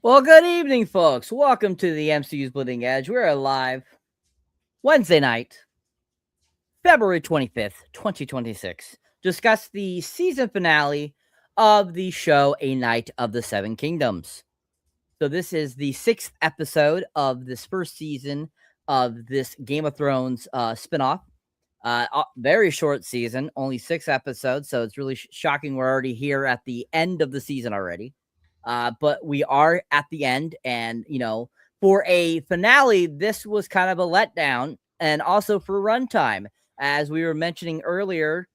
Well, good evening, folks. Welcome to the MCU'S Bleeding Edge. We're live Wednesday night, February 25th, 2026. Discuss the season finale of the show A Knight of the Seven Kingdoms. So this is the 6th episode of this first season of this Game of Thrones spinoff. Very short season, only 6 episodes, so it's really shocking we're already here at the end of the season already. But we are at the end, and for a finale, this was kind of a letdown, and also for runtime, as we were mentioning earlier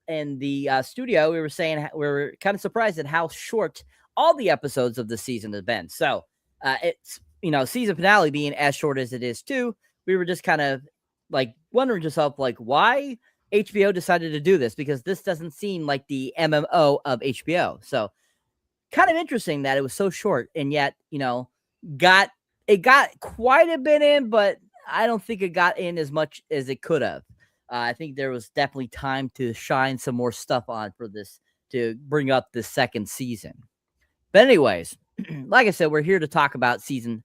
in the studio, we were saying we were kind of surprised at how short all the episodes of the season have been. So it's season finale being as short as it is too. We were just kind of like wondering yourself, like, why HBO decided to do this, because this doesn't seem like the MMO of HBO. So kind of interesting that it was so short, and yet got quite a bit in, but I don't think it got in as much as it could have. I think there was definitely time to shine some more stuff on for this to bring up the second season. But anyways, like I said, we're here to talk about season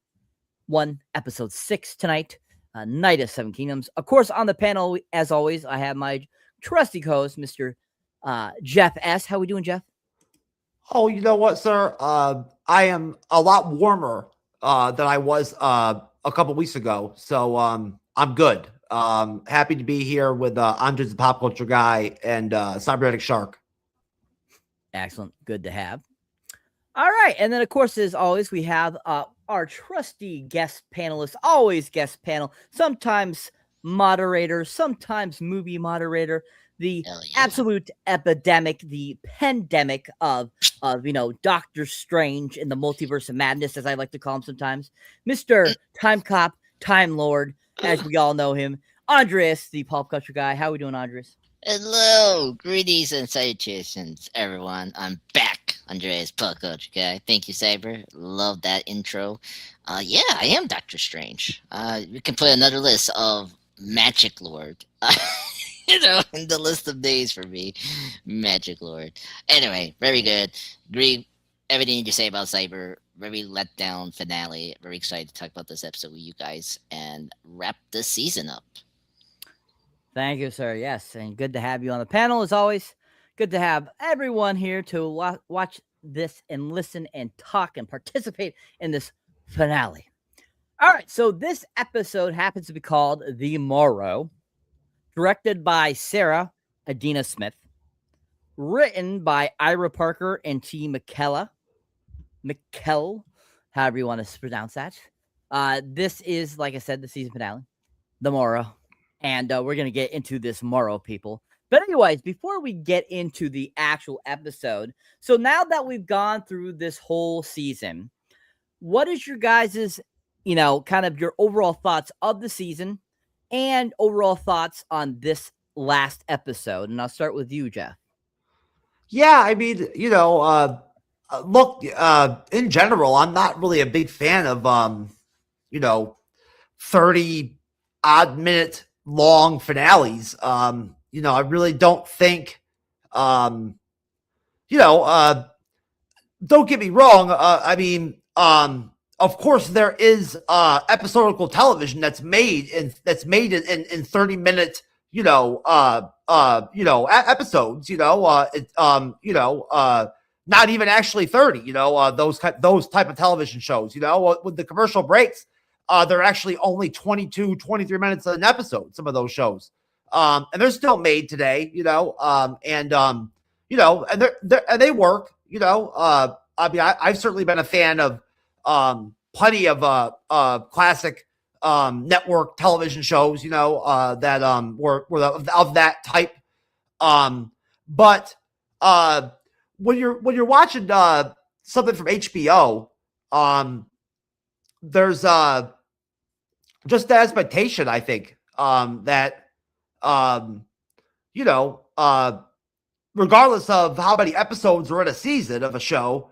1, episode 6 tonight, Knight of Seven Kingdoms. Of course, on the panel, as always, I have my trusty co-host, Mr. Jeff S. How we doing, Jeff? Oh, you know what, sir? I am a lot warmer than I was a couple weeks ago, so I'm good. Happy to be here with Andres, the pop culture guy, and Cyberneticshark. Excellent. Good to have. All right. And then, of course, as always, we have our trusty guest panelist, always guest panel, sometimes moderator, sometimes movie moderator, the absolute epidemic, the pandemic of Doctor Strange in the Multiverse of Madness, as I like to call him sometimes, Mr. Time Cop, Time Lord, as we all know him, Andres, the pop culture guy. How are we doing, Andres? Hello, greetings and salutations, everyone. I'm back, Andres, pop culture guy. Thank you, Saber. Love that intro. Yeah, I am Doctor Strange. We can put another list of Magic Lord. In the list of names for me, Magic Lord. Anyway, very good. Agree everything you say about Cyber. Very let down finale. Very excited to talk about this episode with you guys and wrap this season up. Thank you, sir. Yes, and good to have you on the panel as always. Good to have everyone here to watch this and listen and talk and participate in this finale. All right, so this episode happens to be called The Morrow. Directed by Sarah Adina Smith. Written by Ira Parker and T. McKell, however you want to pronounce that. This is, like I said, the season finale, The Morrow. And we're going to get into this Morrow, people. But anyways, before we get into the actual episode, so now that we've gone through this whole season, what is your guys' kind of your overall thoughts of the season? And overall thoughts on this last episode. And I'll start with you, Jeff. Yeah, I mean, look, in general, I'm not really a big fan of, 30-odd minute long finales. I really don't think, don't get me wrong. Of course, there is episodical television that's made in 30-minute, episodes. Not even actually 30. Those type of television shows. With the commercial breaks, they're actually only 22, 23 minutes an episode. Some of those shows, and they're still made today. And they work. I've certainly been a fan of. Plenty of classic network television shows, that were of that type. But when you're watching something from HBO, there's just the expectation, I think, that regardless of how many episodes are in a season of a show,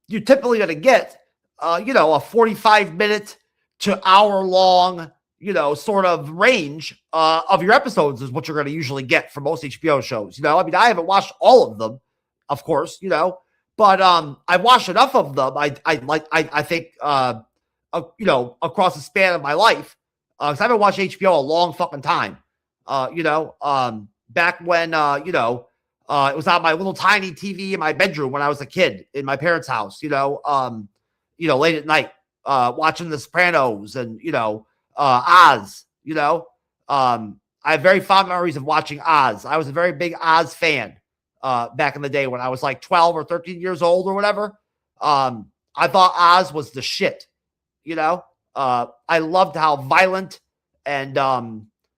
you're typically going to get a 45-minute to hour-long, sort of range of your episodes is what you're going to usually get from most HBO shows. I haven't watched all of them, of course, But I've watched enough of them. I think you know, across the span of my life, because I've been watching HBO a long fucking time. You know, back when you know, it was on my little tiny TV in my bedroom when I was a kid in my parents' house. You know, late at night, watching The Sopranos and you know, Oz. You know, I have very fond memories of watching Oz. I was a very big Oz fan back in the day when I was like 12 or 13 years old or whatever. I thought Oz was the shit. You know, I loved how violent and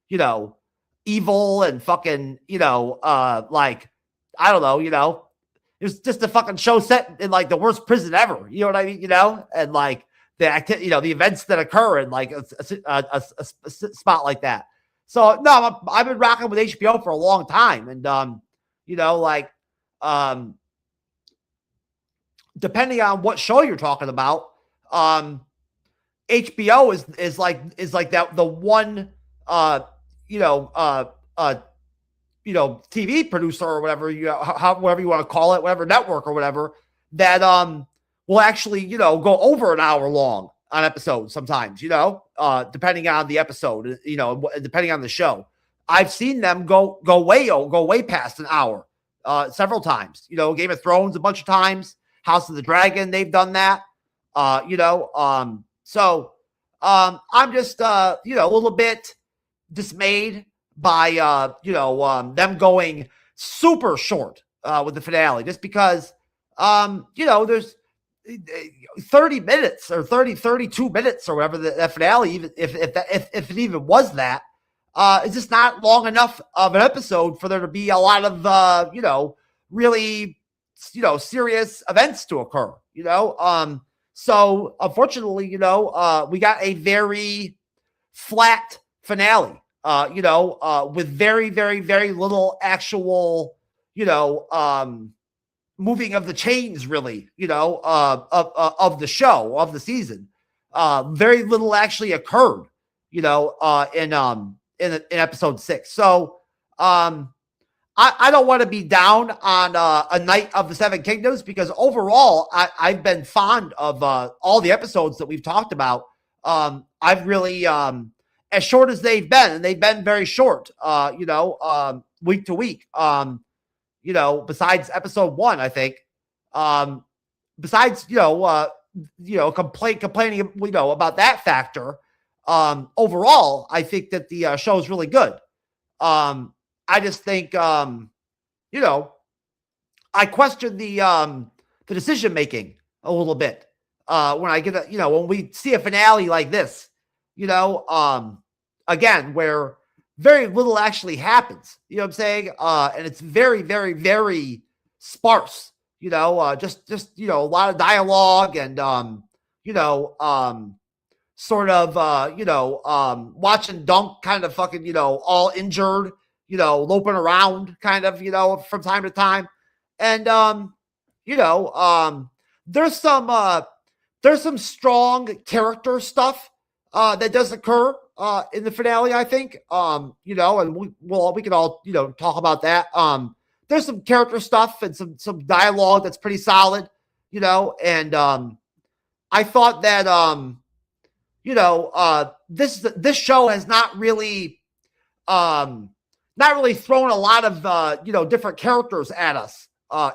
you know, evil and fucking, you know, like, I don't know, you know, it was just a fucking show set in like the worst prison ever. You know what I mean? You know, and like the you know, the events that occur in like a spot like that. So no, I've been rocking with HBO for a long time, and you know, like depending on what show you're talking about, HBO is like that the one you know TV producer or whatever whatever you want to call it, whatever network or whatever, that will actually, you know, go over an hour long on episodes sometimes, you know, depending on the episode, you know, depending on the show. I've seen them go way past an hour several times. You know, Game of Thrones a bunch of times, House of the Dragon, they've done that. You know, so I'm just you know, a little bit dismayed by you know, them going super short with the finale, just because you know, there's 30 minutes or 32 minutes or whatever that finale, even if it even was that, it's just not long enough of an episode for there to be a lot of you know, really, you know, serious events to occur, you know. So unfortunately, you know, we got a very flat finale, you know, with very little actual, you know, moving of the chains, really, you know, of the show, of the season. Very little actually occurred, you know, in episode 6. So I don't want to be down on A Night of the Seven Kingdoms, because overall I've been fond of all the episodes that we've talked about. I've really, as short as they've been, and they've been very short, you know, week to week, you know, besides episode 1, I think, besides, you know, complaining, you know, about that factor, overall, I think that the show is really good. I just think, you know, I question the decision making a little bit when I get, you know, when we see a finale like this, you know, again, where very little actually happens, you know what I'm saying? And it's very sparse, you know, just, you know, a lot of dialogue and, you know, sort of, you know, watching Dunk kind of fucking, you know, all injured, you know, loping around kind of, you know, from time to time. And, you know, there's some strong character stuff that does occur in the finale, I think, you know, and we can all, you know, talk about that. There's some character stuff and some dialogue that's pretty solid, you know, and I thought that, you know, this show has not really thrown a lot of, you know, different characters at us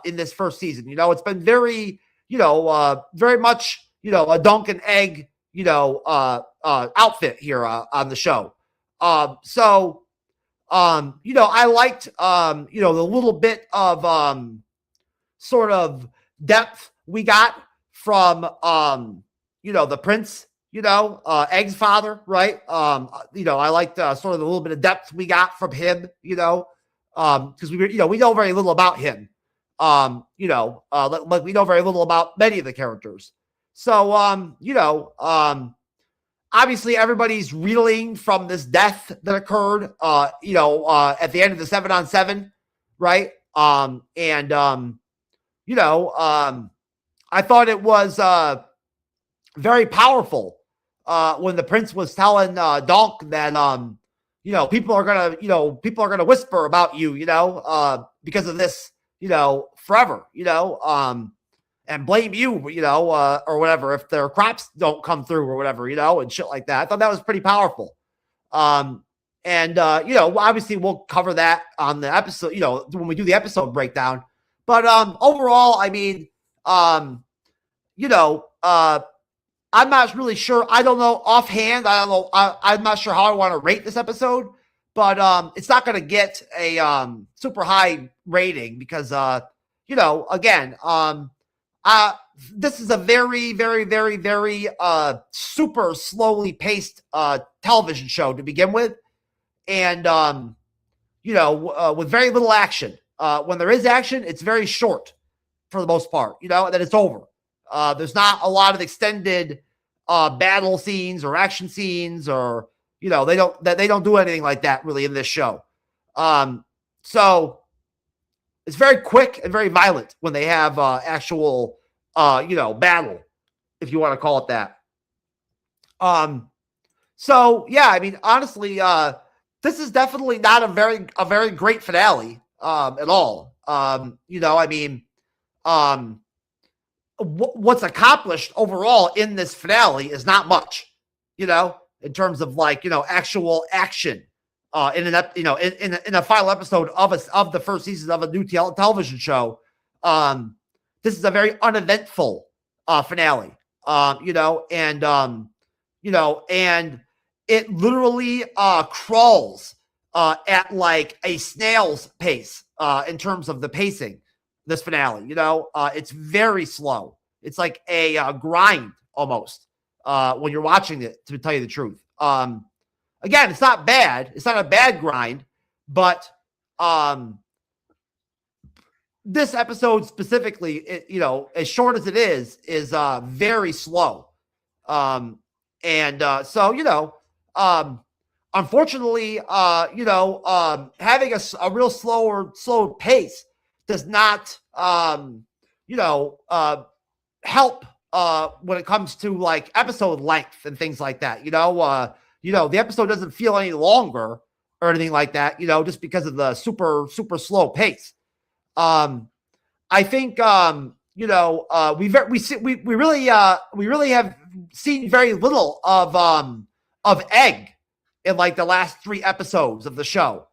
in this first season. You know, it's been very, you know, very much, you know, a dunk and egg, you know, outfit here on the show. So, you know, I liked, you know, the little bit of sort of depth we got from, you know, the prince, you know, Egg's father, right? You know, I liked sort of the little bit of depth we got from him, you know, because we were, you know, we know very little about him, you know, like we know very little about many of the characters. So, you know, obviously everybody's reeling from this death that occurred, you know, at the end of the 7-on-7, right? And, you know, I thought it was very powerful when the prince was telling Donk that, you know, people are gonna whisper about you, you know, because of this, you know, forever, you know, and blame you, you know, or whatever, if their crops don't come through or whatever, you know, and shit like that. I thought that was pretty powerful. And you know, obviously we'll cover that on the episode, you know, when we do the episode breakdown. But overall, I mean, you know, I'm not really sure. I don't know offhand. I don't know. I'm not sure how I want to rate this episode, but it's not going to get a super high rating because, you know, again, this is a very, very, very, very super slowly paced television show to begin with. And, you know, with very little action. When there is action, it's very short for the most part, you know, and then it's over. There's not a lot of extended battle scenes or action scenes, or, you know, they don't do anything like that really in this show. So it's very quick and very violent when they have actual, you know, battle, if you want to call it that. So yeah, I mean, honestly, this is definitely not a very great finale at all. You know, I mean, what's accomplished overall in this finale is not much, you know, in terms of like, you know, actual action in a final episode of the first season of a new television show. This is a very uneventful finale, you know, and it literally crawls at like a snail's pace in terms of the pacing. This finale, you know, it's very slow. It's like a grind almost when you're watching it, to tell you the truth. Again, it's not bad. It's not a bad grind, but this episode specifically, you know, as short as it is very slow. So, you know, unfortunately, you know, having a real slow pace does not, you know, help when it comes to like episode length and things like that. You know, the episode doesn't feel any longer or anything like that, you know, just because of the super slow pace. I think, you know, we really have seen very little of Egg in like the last 3 episodes of the show.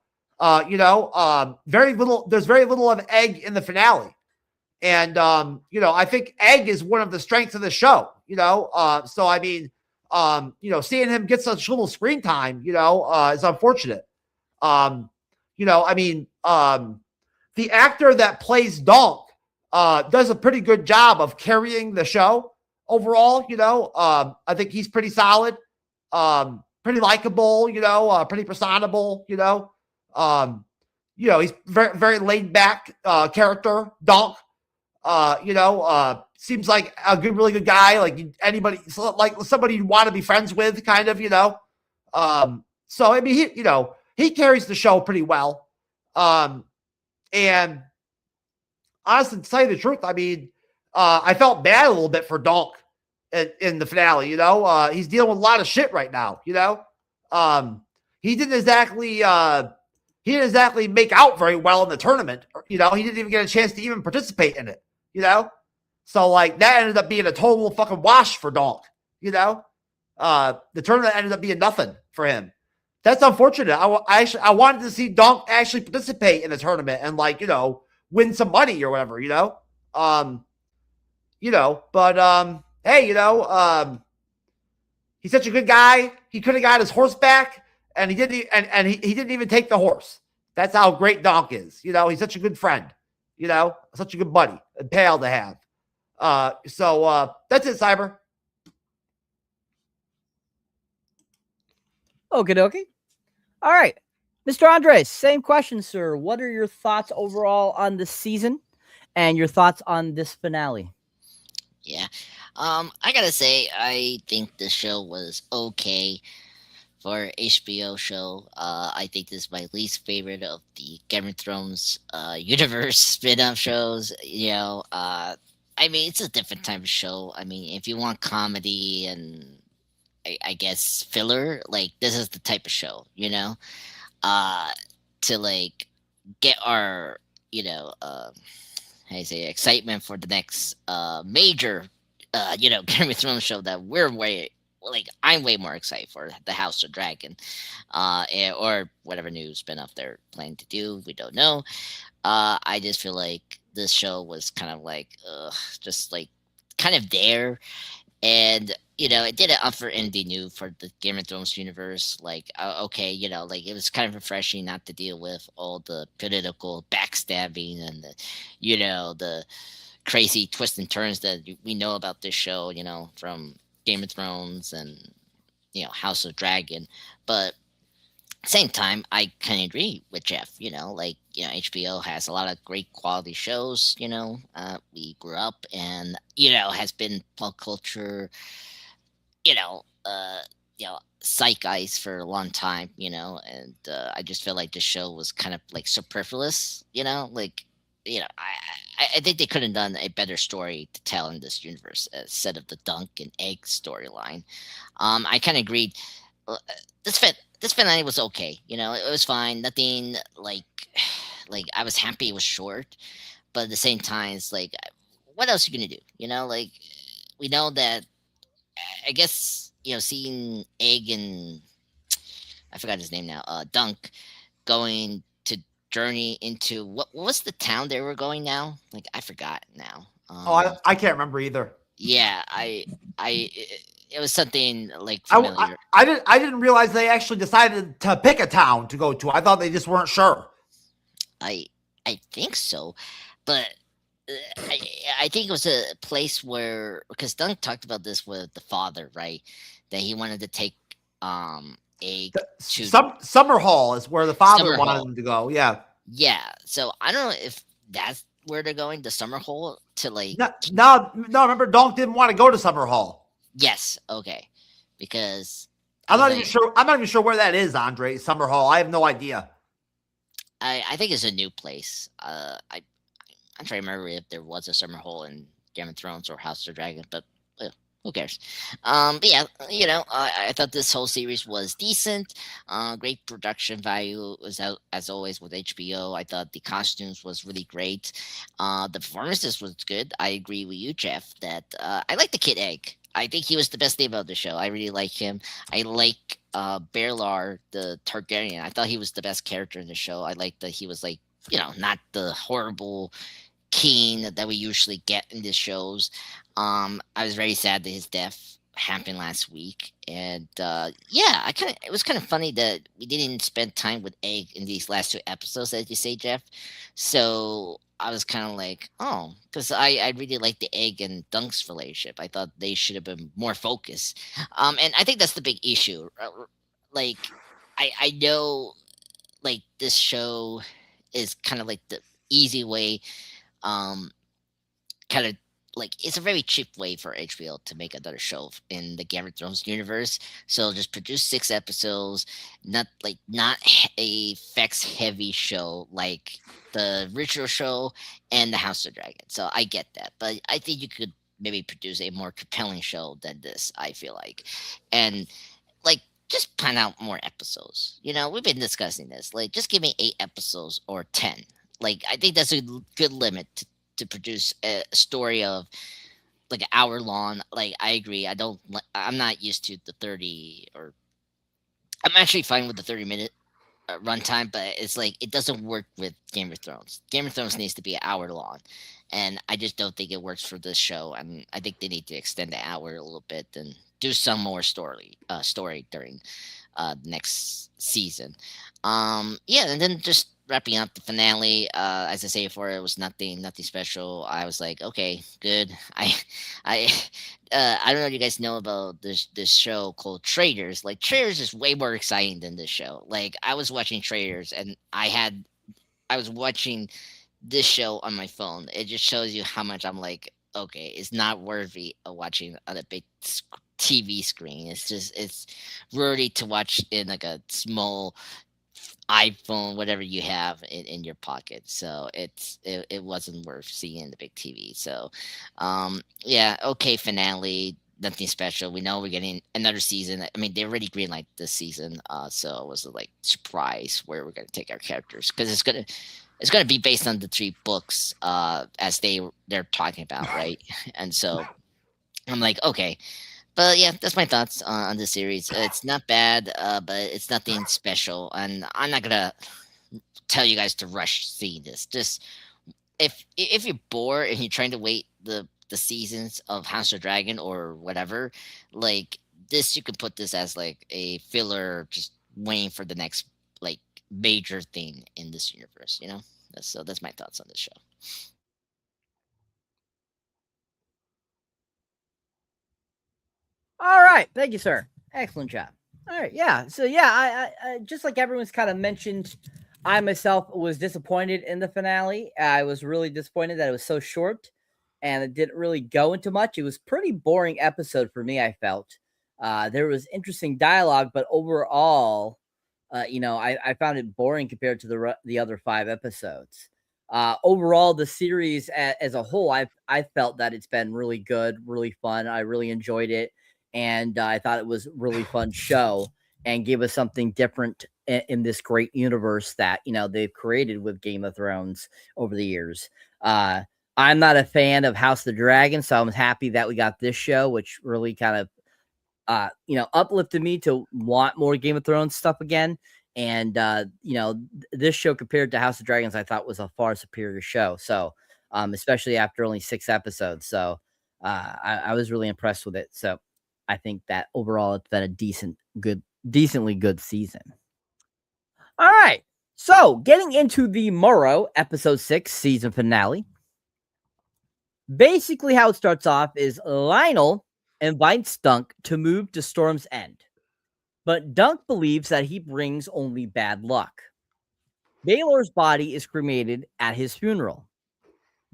You know, very little. There's very little of Egg in the finale, and you know, I think Egg is one of the strengths of the show. You know, so I mean, you know, seeing him get such little screen time, you know, is unfortunate. You know, I mean, the actor that plays Donk does a pretty good job of carrying the show overall. You know, I think he's pretty solid, pretty likable. You know, pretty personable. You know. You know, he's very, very laid back character, Donk. You know, seems like a really good guy, like anybody, like somebody you want to be friends with, kind of, you know. So I mean, you know, he carries the show pretty well. And honestly, to tell you the truth, I mean, I felt bad a little bit for Donk in the finale. You know, he's dealing with a lot of shit right now. You know, he didn't exactly make out very well in the tournament. You know, he didn't even get a chance to even participate in it, you know? So, like, that ended up being a total fucking wash for Donk, you know? The tournament ended up being nothing for him. That's unfortunate. I wanted to see Donk actually participate in the tournament and, like, you know, win some money or whatever, you know? You know, but, hey, you know, he's such a good guy. He could have got his horse back. And he didn't, and he didn't even take the horse. That's how great Donk is. You know, he's such a good friend. You know, such a good buddy and pal to have. So that's it, Cyber. Okie dokie. All right, Mr. Andres, same question, sir. What are your thoughts overall on this season, and your thoughts on this finale? Yeah, I gotta say, I think the show was okay. For HBO show, I think this is my least favorite of the Game of Thrones universe spin-off shows. You know, I mean, it's a different type of show. I mean, if you want comedy and I guess filler, like this is the type of show, you know, to like get our, you know, how you say, excitement for the next major, Game of Thrones show that I'm way more excited for, the House of Dragon, or whatever new spin-off they're planning to do. We don't know. I just feel like this show was kind of like, just like kind of there, and it didn't offer anything new for the Game of Thrones universe. Like, okay, like it was kind of refreshing not to deal with all the political backstabbing and the crazy twists and turns that we know about this show, from Game of Thrones and House of Dragon. But same time, I kind of agree with Jeff. HBO has a lot of great quality shows. We grew up and has been pop culture, you know, uh, zeitgeist for a long time. And I just feel like the show was kind of like superfluous. Like I think they could have done a better story to tell in this universe instead of the Dunk and Egg storyline. I kind of agreed. uh, this finale was okay. It was fine. Nothing like like I was happy it was short, but at the same time, it's like, what else are you gonna do? Like we know that. I guess seeing Egg and I forgot his name now. Dunk going to journey into what was the town they were going now? Like I forgot now. Oh, I can't remember either. Yeah, I it was something like I, familiar. I didn't realize they actually decided to pick a town to go to. I thought they just weren't sure. I I think so, but uh, I I think it was a place where, because Dunk talked about this with the father, right? That he wanted to take Egg to Summer Hall is where the father Summer wanted Hall. them to go. Yeah. Yeah, so I don't know if that's where they're going, the Summer Hall to like. No, no, no. Remember, Donk didn't want to go to Summer Hall. Yes, okay, because I'm he's not even like, sure. I'm not even sure where that is, Andre. Summer Hall. I have no idea. I think it's a new place. I'm trying to remember if there was a Summer Hall in Game of Thrones or House of Dragon, but who cares? But yeah, I thought this whole series was decent. Great production value was out as always with HBO. I thought the costumes was really great. The performances was good. I agree with you, Jeff, that I like the Kid Egg. I think he was the best name of the show. I really like him. I like Bearlar, the Targaryen. I thought he was the best character in the show. I like that he was like, not the horrible king that we usually get in the shows. I was very sad that his death happened last week, and yeah, it was kind of funny that we didn't spend time with Egg in these last two episodes, as you say, Jeff. So I was kind of like, oh, because I really like the Egg and Dunk's relationship. I thought they should have been more focused. And I think that's the big issue. Like, I know, like this show is kind of like the easy way, um kind of like it's a very cheap way for HBO to make another show in the Game of Thrones universe. So just produce 6 episodes, not a effects heavy show like the original show and the House of Dragon. So I get that, but I think you could maybe produce a more compelling show than this. I feel like, and like just plan out more episodes. We've been discussing this. Like, just give me 8 episodes or 10. Like, I think that's a good limit to produce a story of like an hour long. Like, I agree. I'm not used to the 30, or I'm actually fine with the 30-minute runtime, but it's like it doesn't work with Game of Thrones. Game of Thrones needs to be an hour long, and I just don't think it works for this show. And I think they need to extend the hour a little bit and do some more story during next season. Yeah, and then just wrapping up the finale. As I say before, it was nothing special. I was like, okay, good. I I don't know if you guys know about this show called Traders. Like, Traders is way more exciting than this show. Like, I was watching Traders, and I was watching this show on my phone. It just shows you how much I'm like, okay, it's not worthy of watching on a big TV screen. It's worthy to watch in like a small iPhone, whatever you have in your pocket. So it wasn't worth seeing in the big TV. So yeah, okay finale. nothing special. We know we're getting another season. I mean, they already greenlighted this season, so it was like surprise where we're gonna take our characters, because it's gonna be based on the 3 books, as they're talking about, right? And so I'm like, okay, but yeah, that's my thoughts on the series. It's not bad, but it's nothing special, and I'm not gonna tell you guys to rush seeing this. Just if you're bored and you're trying to wait the seasons of House of Dragon or whatever, like this, you can put this as like a filler, just waiting for the next like major thing in this universe. You know, that's my thoughts on this show. All right. Thank you, sir. Excellent job. All right. Yeah. So, yeah, I just like everyone's kind of mentioned, I myself was disappointed in the finale. I was really disappointed that it was so short and it didn't really go into much. It was pretty boring episode for me, I felt. There was interesting dialogue, but overall, I found it boring compared to the other 5 episodes. Overall, the series as a whole, I felt that it's been really good, really fun. I really enjoyed it, and I thought it was a really fun show and gave us something different in this great universe that they've created with Game of Thrones over the years. I'm not a fan of House of the Dragon, so I'm happy that we got this show, which really kind of uplifted me to want more Game of Thrones stuff again. And this show compared to House of Dragons, I thought was a far superior show. So, especially after only 6 episodes. So, I was really impressed with it. So, I think that overall it's been a decently good season. All right. So, getting into the Morrow episode 6 season finale. Basically, how it starts off is Lionel invites Dunk to move to Storm's End, but Dunk believes that he brings only bad luck. Baylor's body is cremated at his funeral.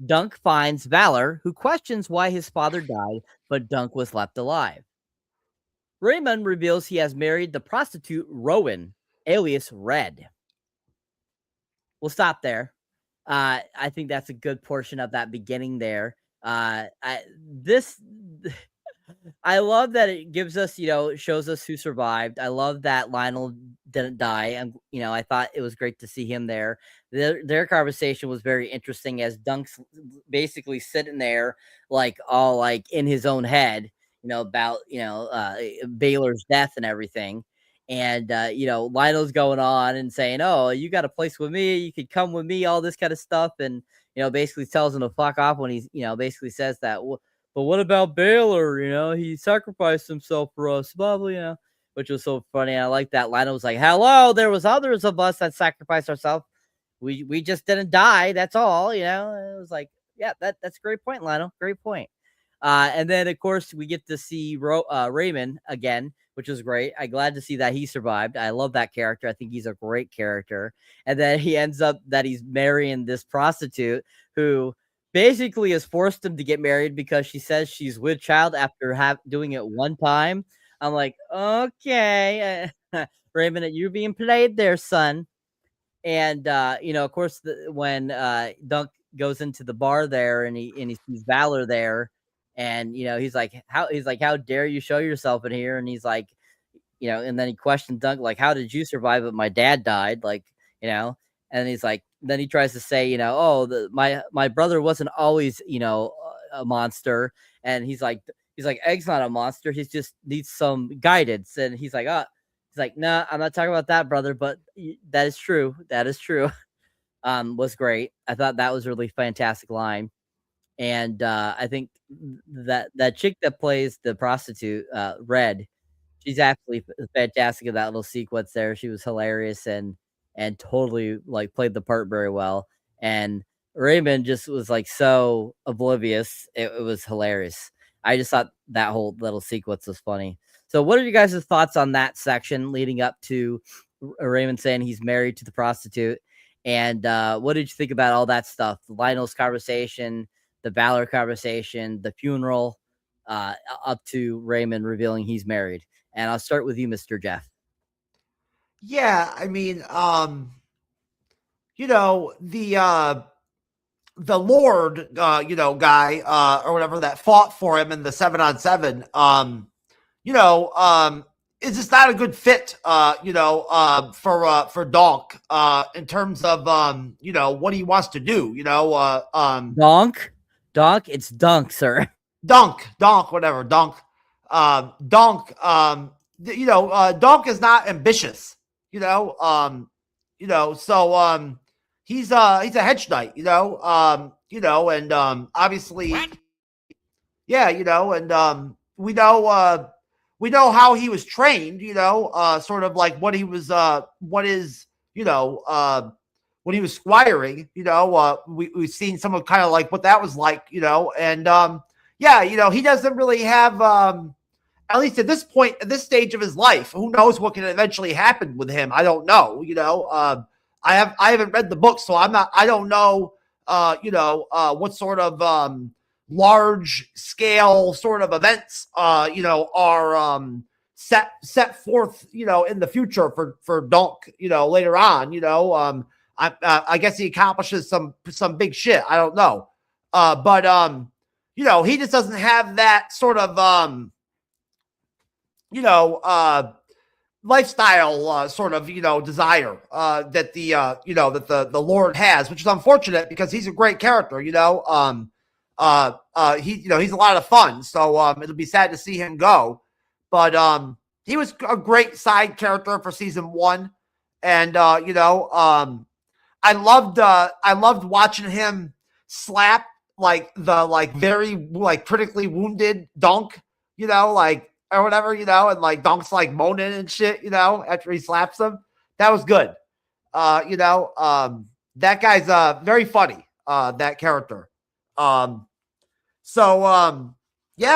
Dunk finds Valor, who questions why his father died, but Dunk was left alive. Raymond reveals he has married the prostitute Rowan, alias Red. We'll stop there. I think that's a good portion of that beginning there. I love that it gives us, shows us who survived. I love that Lionel didn't die. And, I thought it was great to see him there. Their conversation was very interesting as Dunk's basically sitting there, like all like in his own head, about, Baylor's death and everything. And, Lionel's going on and saying, oh, you got a place with me. You could come with me, all this kind of stuff. And, basically tells him to fuck off when he's, basically says that. But what about Baylor? He sacrificed himself for us, blah, blah, which was so funny. I like that. Lionel was like, hello, there was others of us that sacrificed ourselves. We just didn't die. That's all, It was like, yeah, that's a great point, Lionel. Great point. And then, of course, we get to see Raymond again, which was great. I'm glad to see that he survived. I love that character. I think he's a great character. And then he ends up that he's marrying this prostitute who basically has forced him to get married because she says she's with child after doing it one time. I'm like, okay, Raymond, you're being played there, son. And of course, when Dunk goes into the bar there and he sees Valor there, and he's like, how dare you show yourself in here? And he's like, and then he questioned Dunk, like, how did you survive? But my dad died, like, and he's like, then he tries to say, oh, my brother wasn't always, a monster. And he's like, Egg's not a monster. He just needs some guidance. And he's like, nah, I'm not talking about that, brother. But that is true. That is true. Was great. I thought that was a really fantastic line. And I think that chick that plays the prostitute, Red, she's absolutely fantastic in that little sequence there. She was hilarious and totally like played the part very well. And Raymond just was like so oblivious. It was hilarious. I just thought that whole little sequence was funny. So what are you guys' thoughts on that section leading up to Raymond saying he's married to the prostitute? And what did you think about all that stuff? Lionel's conversation, the Valor conversation, the funeral, up to Raymond revealing he's married. And I'll start with you, Mr. Jeff. Yeah, I mean, the Lord, guy, or whatever that fought for him in the 7-on-7, is just not a good fit, for Donk, in terms of, what he wants to do, Donk, it's Dunk, sir. Donk, whatever, Donk, Donk is not ambitious, so, he's a hedge knight, and, obviously, yeah, we know how he was trained, sort of like what he was, when he was squiring, we've seen some of kind of like what that was like, and, he doesn't really have, at least at this point, at this stage of his life, who knows what can eventually happen with him? I don't know, I haven't read the book, so I don't know, what sort of, large scale sort of events, are, set forth, in the future for Donk, later on, I guess he accomplishes some big shit. I don't know. But he just doesn't have that sort of, lifestyle, sort of, desire, that the Lord has, which is unfortunate because he's a great character, he's a lot of fun. So, it'll be sad to see him go, but, he was a great side character for season 1. And, I loved watching him slap like the very critically wounded Donk, or whatever, and like Donk's like moaning and shit, after he slaps him. That was good. That guy's very funny, that character. Yeah,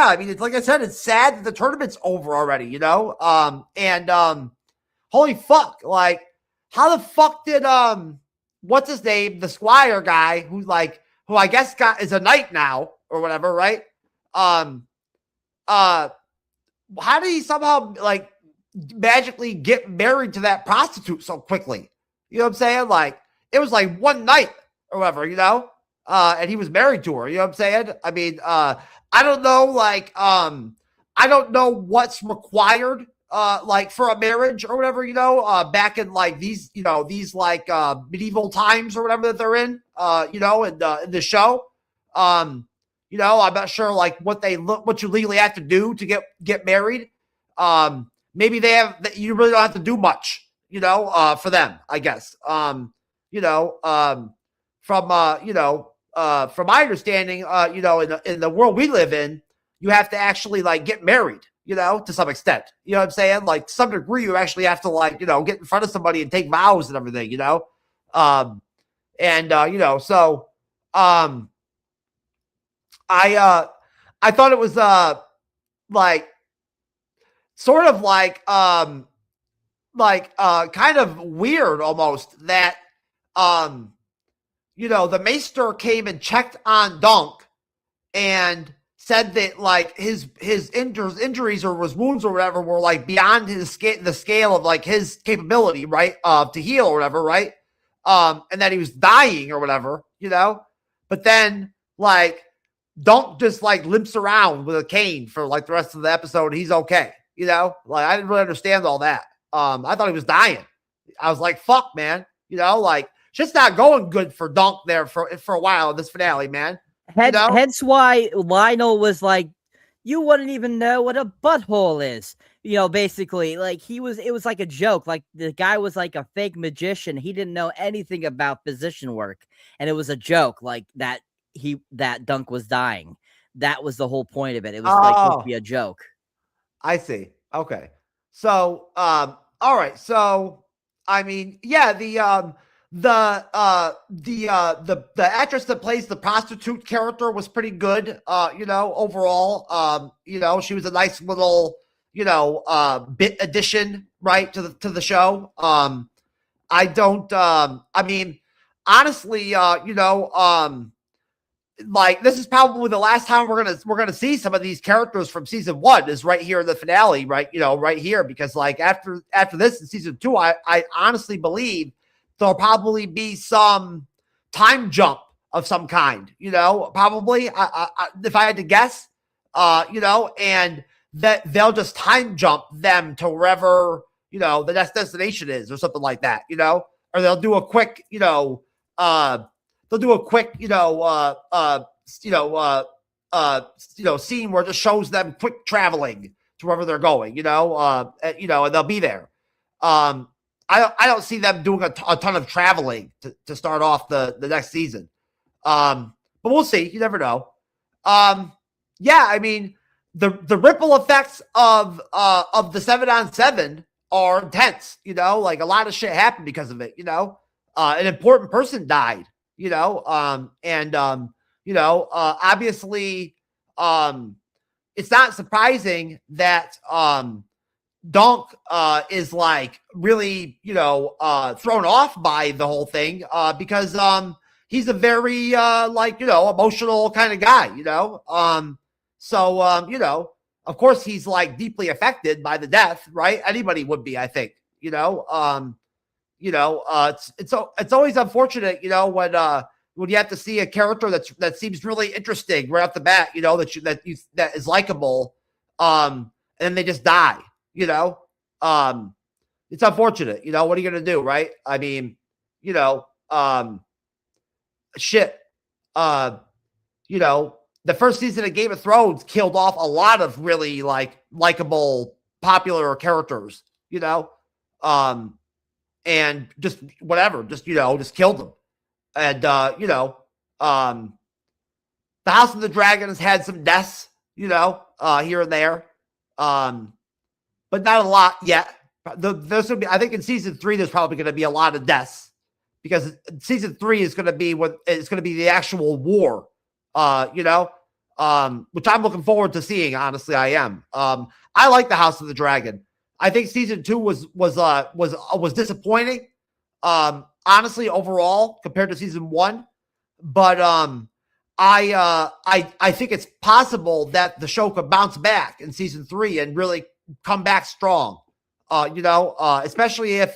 I mean, it's like I said, it's sad that the tournament's over already, and holy fuck, like, how the fuck did what's his name, the Squire guy, who I guess is a knight now or whatever, right? How did he somehow like magically get married to that prostitute so quickly? You know what I'm saying? Like, it was like one night or whatever, and he was married to her. You know what I'm saying? I mean, I don't know, like, I don't know what's required, like for a marriage or whatever, back in like these like medieval times or whatever that they're in, in the show. I'm not sure like what you legally have to do to get married. Maybe you really don't have to do much, for them, I guess. From my understanding, in the world we live in, you have to actually like get married, to some extent. You know what I'm saying? Like, to some degree, you actually have to like, get in front of somebody and take vows and everything, I thought it was like sort of like kind of weird almost that the Maester came and checked on Donk and said that like his injuries or his wounds or whatever were like beyond the scale of like his capability, right, to heal or whatever, right, and that he was dying or whatever, but then like Donk just like limps around with a cane for like the rest of the episode. And he's okay, like I didn't really understand all that. I thought he was dying. I was like, fuck, man, like just not going good for Donk there for a while in this finale, man. Hence why Lionel was like, you wouldn't even know what a butthole is. Basically, like it was like a joke. Like the guy was like a fake magician. He didn't know anything about physician work. And it was a joke, like that Dunk was dying. That was the whole point of it. It was like supposed to be a joke. I see. Okay. So, all right. So, I mean, yeah, the actress that plays the prostitute character was pretty good, overall. She was a nice little, bit addition, right, to the show. I mean, honestly, like this is probably the last time we're gonna see some of these characters from season 1 is right here in the finale, right? Right here, because like after this in season 2, I honestly believe there'll probably be some time jump of some kind, you know, probably, if I had to guess, you know, and that they'll just time jump them to wherever, you know, the next destination is or something like that, you know, or they'll do a quick, you know, scene where it just shows them quick traveling to wherever they're going, you know, and they'll be there. I don't see them doing a ton of traveling to start off the next season. But we'll see. You never know. Yeah, I mean, the ripple effects of the 7-on-7 are intense, you know, like a lot of shit happened because of it, you know. An important person died, you know, obviously, it's not surprising that Dunk is like really, you know, thrown off by the whole thing because he's a very like, you know, emotional kind of guy, you know. You know, of course he's like deeply affected by the death, right? Anybody would be, I think, you know. It's always unfortunate, you know, when you have to see a character that seems really interesting right off the bat, you know, that is likable, and then they just die, you know. It's unfortunate, you know. What are you gonna do, right? I mean, you know, shit. You know, the first season of Game of Thrones killed off a lot of really like likable, popular characters, you know, and just whatever, just, you know, just killed them. And, you know, the House of the Dragon has had some deaths, you know, here and there, but not a lot yet. There's gonna be, I think in season 3, there's probably going to be a lot of deaths because season 3 is going to be it's going to be the actual war, you know, which I'm looking forward to seeing. Honestly, I am. I like the House of the Dragon. I think season 2 was disappointing. Honestly, overall, compared to season 1, but I think it's possible that the show could bounce back in season 3 and really come back strong. You know, especially if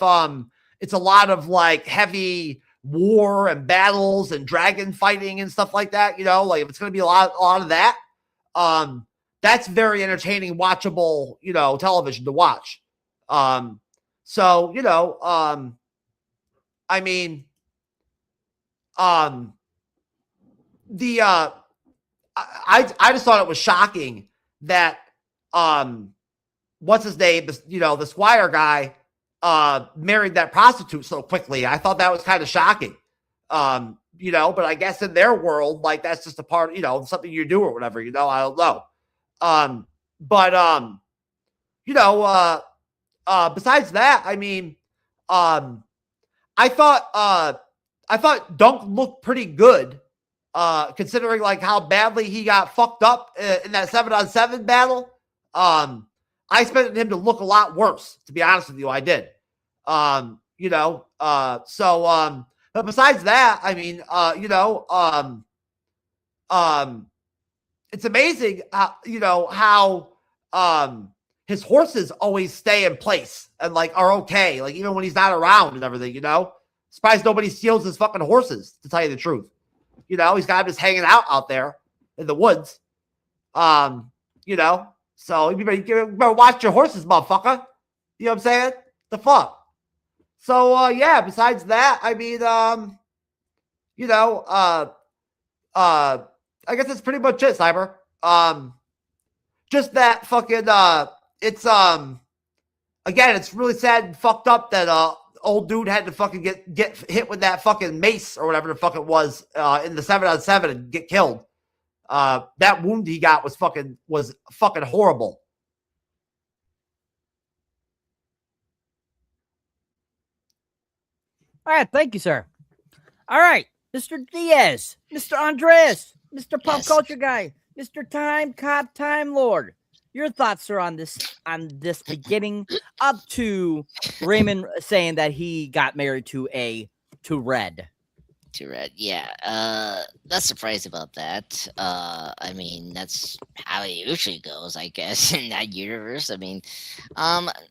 it's a lot of like heavy war and battles and dragon fighting and stuff like that. You know, like if it's going to be a lot of that, that's very entertaining, watchable, you know, television to watch. So you know, I mean, I just thought it was shocking that what's his name, you know, the Squire guy married that prostitute so quickly. I thought that was kind of shocking. You know, but I guess in their world, like that's just a part, you know, something you do or whatever, you know, I don't know. You know, besides that, I mean, I thought Dunk looked pretty good, considering like how badly he got fucked up in that 7-on-7 battle. I expected him to look a lot worse, to be honest with you. I did. You know, but besides that, I mean, you know, it's amazing, you know, how his horses always stay in place and like are okay, like even when he's not around and everything, you know. Surprised nobody steals his fucking horses, to tell you the truth. You know, he's got him just hanging out there in the woods. You know, so you better watch your horses, motherfucker. You know what I'm saying? The fuck. So yeah, besides that, I mean, you know, I guess that's pretty much it, Cyber. Just that fucking it's again, it's really sad and fucked up that old dude had to fucking get hit with that fucking mace or whatever the fuck it was in the 7-on-7 and get killed. That wound he got was fucking horrible. All right, thank you, sir. All right, Mr. Diaz, Mr. Andres, Mr. Pop Culture Guy, Mr. Time Cop Time Lord. Your thoughts, sir, on this beginning up to Raymond saying that he got married to Red. To Red, yeah. Not surprised about that. I mean, that's how it usually goes, I guess, in that universe. I mean,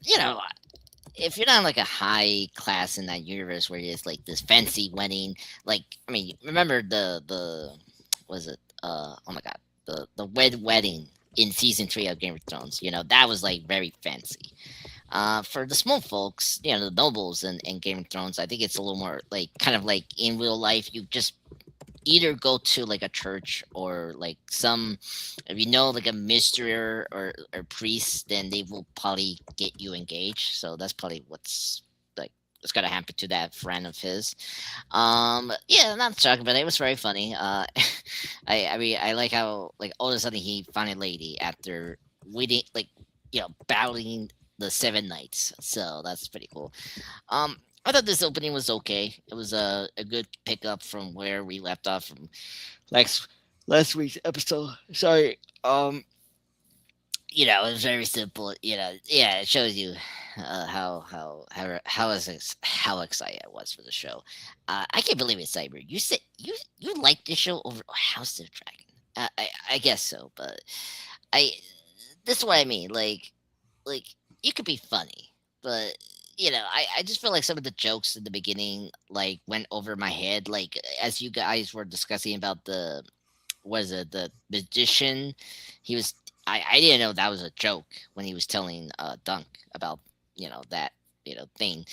you know, if you're not like a high class in that universe where it's like this fancy wedding, like I mean, remember the was it oh my god, the wedding in season 3 of Game of Thrones, that was like very fancy. For the small folks, the nobles in Game of Thrones, I think it's a little more like kind of like in real life. You just either go to like a church or like some, if like a mystery or priest, then they will probably get you engaged. So that's probably what's gonna happen to that friend of his. Yeah, not shocking, but it was very funny. I mean, I like how like all of a sudden he found a lady after waiting, like battling the 7 knights. So that's pretty cool. I thought this opening was okay. It was a good pickup from where we left off from last week's episode. Sorry. It was very simple. Yeah, it shows you how excited I was for the show. I can't believe it, Cyber. You said you liked this show over House of the Dragon. I guess so, but this is what I mean. Like you could be funny, but I just feel like some of the jokes in the beginning like went over my head. Like as you guys were discussing about the magician, he was I didn't know that was a joke when he was telling Dunk about that thing.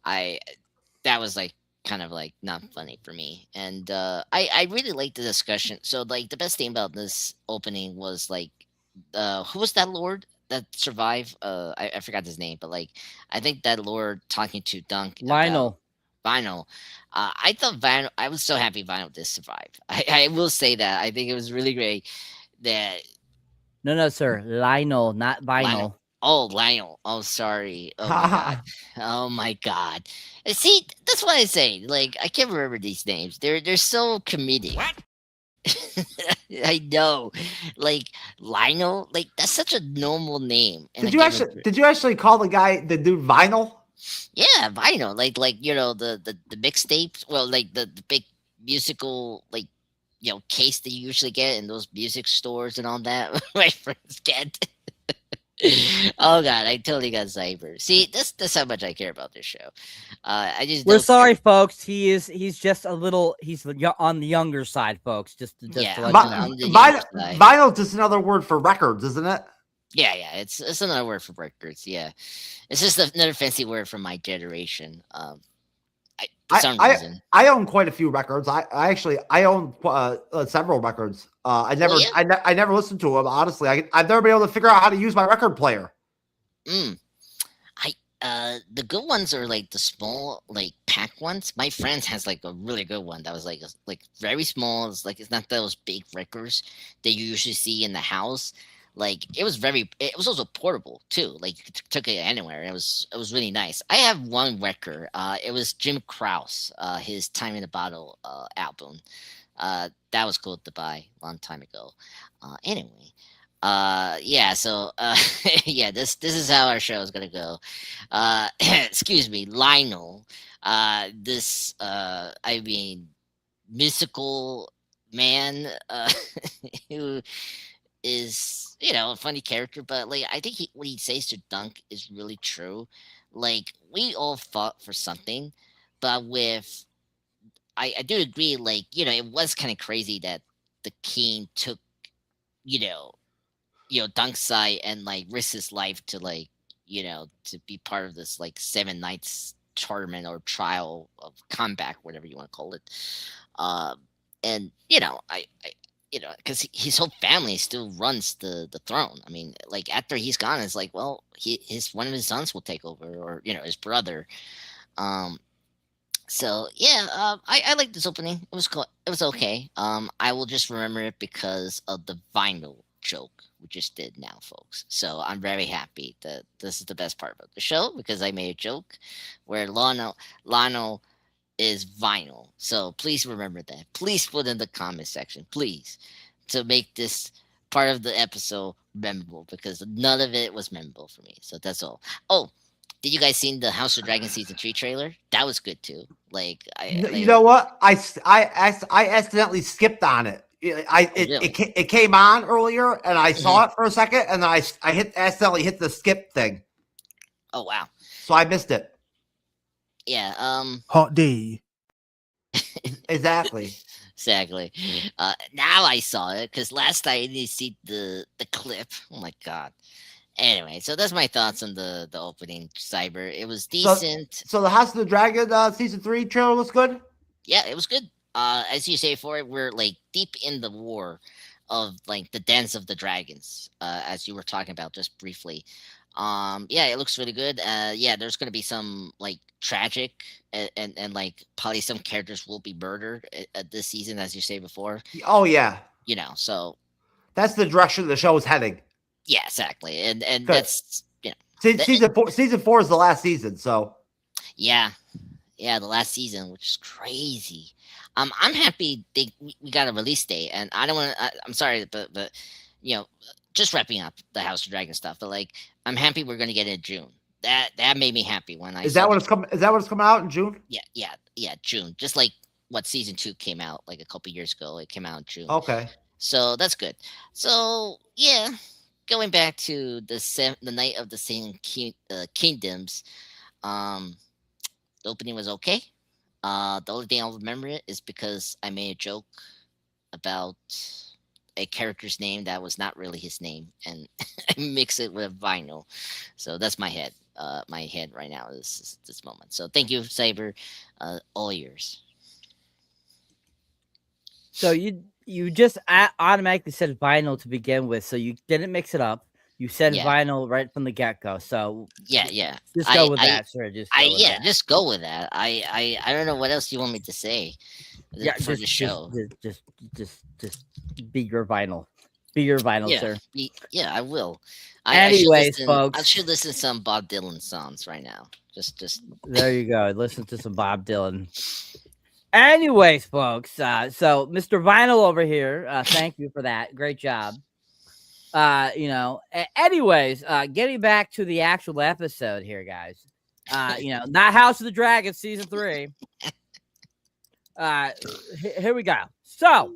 That was like kind of like not funny for me, and I really liked the discussion. So like the best thing about this opening was like who was that lord that survived? I forgot his name, but like I think that lord talking to Dunk Lionel. Vinyl. I thought Vinyl. I was so happy Vinyl did survive. I will say that. I think it was really great that. No, sir. Lionel, not vinyl. Lionel. Oh, Lionel. Oh, sorry. Oh my god. Oh my god. See, that's what I say. Like, I can't remember these names. They're so comedic. What? I know. Like Lionel. Like that's such a normal name. Did you actually call the dude Vinyl? Yeah, Vinyl. Like the mixtapes. Well, like the big musical like case that you usually get in those music stores and all that. My friends get. Oh god, I totally got Cyber. See, that's how much I care about this show. We're sorry, folks. He's just a little. He's on the younger side, folks. Just to let you know. Vinyl is just another word for records, isn't it? Yeah, it's another word for records. Yeah, it's just another fancy word for my generation. For some reason. I own quite a few records. I actually own several records. I never listened to them. Honestly, I've never been able to figure out how to use my record player. The good ones are like the small, like pack ones. My friend has like a really good one that was like very small. It's not those big records that you usually see in the house. Like it was also portable too. Like you took it anywhere. It was really nice. I have one record. It was Jim Krause, his Time in the Bottle album. That was cool to buy a long time ago. Anyway, yeah. So yeah, this is how our show is gonna go. Excuse me, Lionel. This I mean, mystical man who is a funny character, but like I think what he says to Dunk is really true. Like we all fought for something, but with I do agree. Like it was kind of crazy that the king took Dunk's side and like risked his life to like to be part of this like 7 Knights tournament or trial of combat, whatever you want to call it. And I because his whole family still runs the throne. I mean, like after he's gone, it's like, well, one of his sons will take over, or his brother. So yeah, I like this opening. It was cool. It was okay. I will just remember it because of the vinyl joke we just did now, folks. So I'm very happy that this is the best part about the show because I made a joke where Lionel is vinyl. So please remember that. Please put in the comment section, please, to make this part of the episode memorable because none of it was memorable for me. So that's all. Oh, did you guys seen the House of Dragon season 3 trailer? That was good too. Like you know what? I accidentally skipped on it. It came on earlier and I saw it for a second and I accidentally hit the skip thing. Oh wow. So I missed it. Yeah. Hot D. Exactly. Exactly. Now I saw it because last night I didn't see the clip. Oh my god. Anyway, so that's my thoughts on the opening, Cyber. It was decent. So the House of the Dragon season 3 trailer looks good. Yeah, it was good. As you say, for it, we're like deep in the war of like the dance of the dragons, as you were talking about just briefly. Yeah, it looks really good. Yeah, there's gonna be some like tragic and like probably some characters will be murdered this season, as you say before. Oh yeah, You know, so that's the direction the show is heading. yeah, exactly, and Good. that's Season 4 is the last season, so yeah, the last season, which is crazy. I'm happy we got a release date, and I don't want to. I'm sorry, but you know, just wrapping up the House of Dragon stuff. But like, I'm happy we're gonna get it in June. That made me happy when I. Is that when it's coming? Is that when it's coming out in June? Yeah, June. Just like what season 2 came out like a couple years ago. It came out in June. Okay. So that's good. So yeah, going back to the night of the Seven Kingdoms. The opening was okay. The only thing I'll remember it is because I made a joke about a character's name that was not really his name, and I mix it with vinyl. So that's my head. My head right now is this moment. So thank you, Saber. All yours. So you just automatically said vinyl to begin with, so you didn't mix it up. You said Yeah. vinyl right from the get-go. So Yeah. just go with that, sir. Just go with that. Just go with that. I don't know what else you want me to say. Yeah, for the show. Just be your vinyl. Be your vinyl, sir. I will. Anyways, folks, I should listen to some Bob Dylan songs right now. Just there you go. Listen to some Bob Dylan. Anyways, folks, so Mr. Vinyl over here, thank you for that. Great job. Anyways, getting back to the actual episode here, guys. Not House of the Dragon season 3. Here we go. So,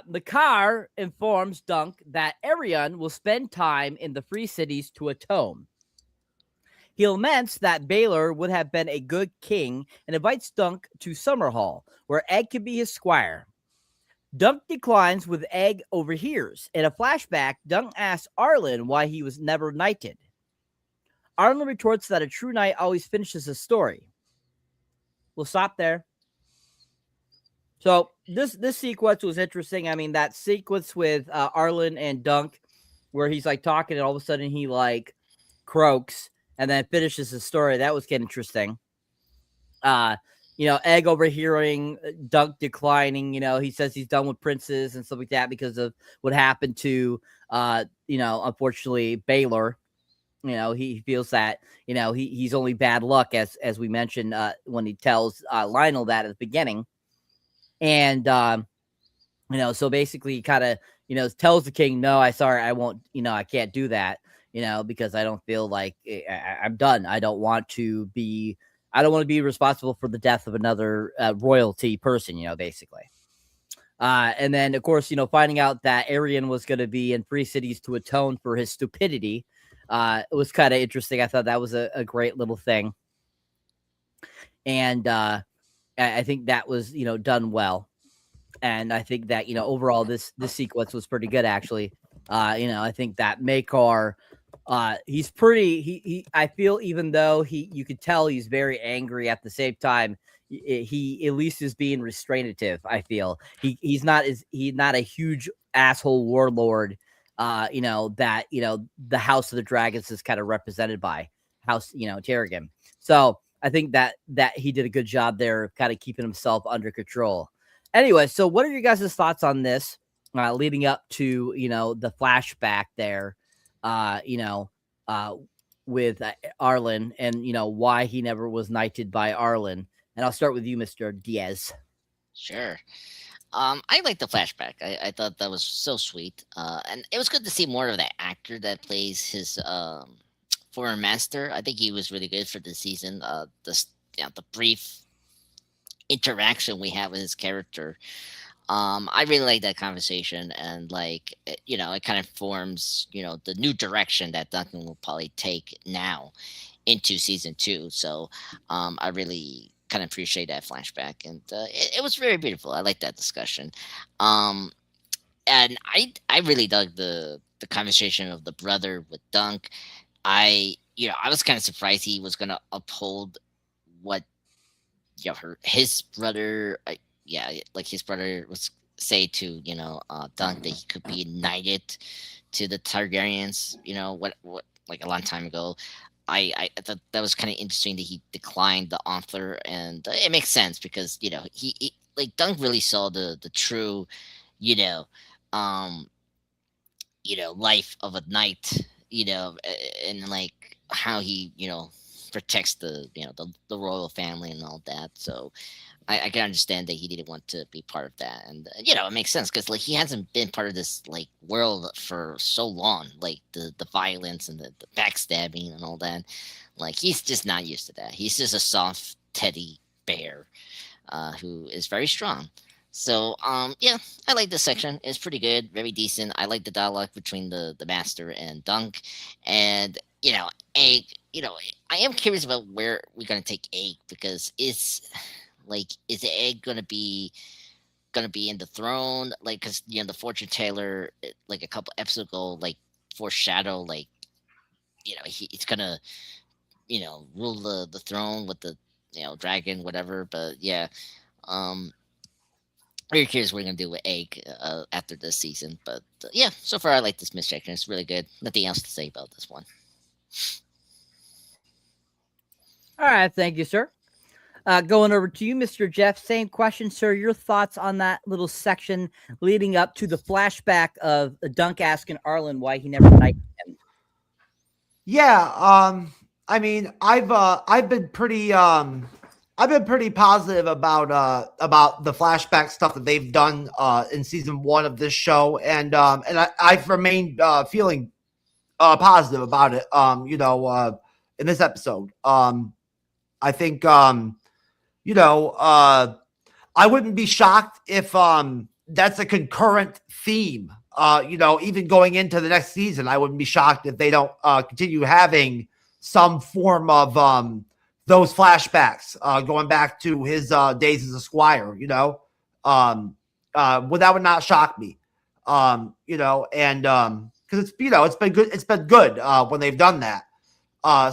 the car informs Dunk that Arion will spend time in the Free Cities to atone. He laments that Baylor would have been a good king and invites Dunk to Summerhall, where Egg can be his squire. Dunk declines with Egg overhears. In a flashback, Dunk asks Arlen why he was never knighted. Arlen retorts that a true knight always finishes a story. We'll stop there. So this sequence was interesting. I mean, that sequence with Arlen and Dunk, where he's like talking and all of a sudden he like croaks and then finishes his story. That was getting interesting. Egg overhearing Dunk declining. He says he's done with princes and stuff like that because of what happened to, unfortunately, Baylor. He feels that, he's only bad luck, as we mentioned when he tells Lionel that at the beginning. And, so basically he kind of, tells the king, no, I won't, I can't do that, because I don't feel like I'm done. I don't want to be responsible for the death of another royalty person, basically. And then, of course, finding out that Arion was going to be in Free Cities to atone for his stupidity, it was kind of interesting. I thought that was a great little thing. And I think that was, done well. And I think that, overall, this sequence was pretty good, actually. I think that Makar, he's pretty, I feel, even though you could tell he's very angry at the same time, he at least is being restrainative. I feel he's not a huge asshole warlord, that, the House of the Dragons is kind of represented by House, Terrigan. So I think that he did a good job there, kind of keeping himself under control. Anyway, so what are your guys' thoughts on this, leading up to, the flashback there, with Arlen and, why he never was knighted by Arlen. And I'll start with you, Mr. Diaz. Sure. I like the flashback. I thought that was so sweet. And it was good to see more of that actor that plays his foreign master. I think he was really good for the season. The brief interaction we have with his character. I really like that conversation, and it kind of forms, the new direction that Duncan will probably take now. into season 2. So I really kind of appreciate that flashback, and it was very beautiful. I like that discussion. Um, and I really dug the conversation of the brother with Dunk. I was kind of surprised he was gonna uphold what his brother, like his brother was say to Dunk that he could be knighted to the Targaryens. What like a long time ago. I thought that was kind of interesting that he declined the offer, and it makes sense because he like Dunk really saw the true, you know, um, life of a knight, and like how he protects the royal family and all that. So I can understand that he didn't want to be part of that, and it makes sense because like he hasn't been part of this like world for so long, like the violence and the backstabbing and all that. Like he's just not used to that. He's just a soft teddy bear who is very strong. So yeah, I like this section. It's pretty good, very decent. I like the dialogue between the master and Dunk, and Egg. I am curious about where we're gonna take Egg because is the egg gonna be in the throne? Like, because the fortune teller, like a couple episodes ago, like foreshadow, like it's gonna rule the throne with the dragon, whatever. But yeah, um, very curious what we're gonna do with Egg after this season. But yeah, so far I like this missection. It's really good. Nothing else to say about this one. All right, thank you, sir. Going over to you, Mr. Jeff. Same question, sir. Your thoughts on that little section leading up to the flashback of Dunk asking Arlen why he never knighted him. Yeah, I mean, I've been pretty positive about the flashback stuff that they've done in season 1 of this show, and I've remained feeling positive about it. In this episode, I think I wouldn't be shocked if that's a concurrent theme. Even going into the next season, I wouldn't be shocked if they don't continue having some form of those flashbacks going back to his days as a squire. That would not shock me. And because it's been good. It's been good when they've done that. I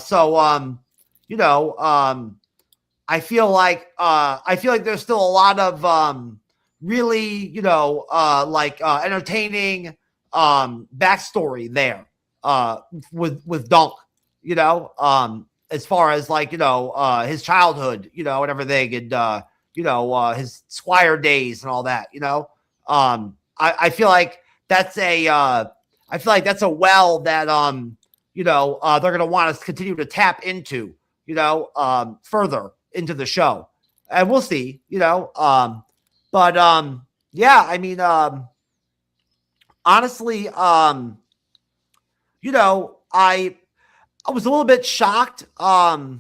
feel like there's still a lot of really entertaining backstory there with Dunk, as far as his childhood, and everything, and his squire days and all that. I feel like that's a well that they're gonna want to continue to tap into, further into the show, and we'll see, yeah, I mean, honestly, I was a little bit shocked, by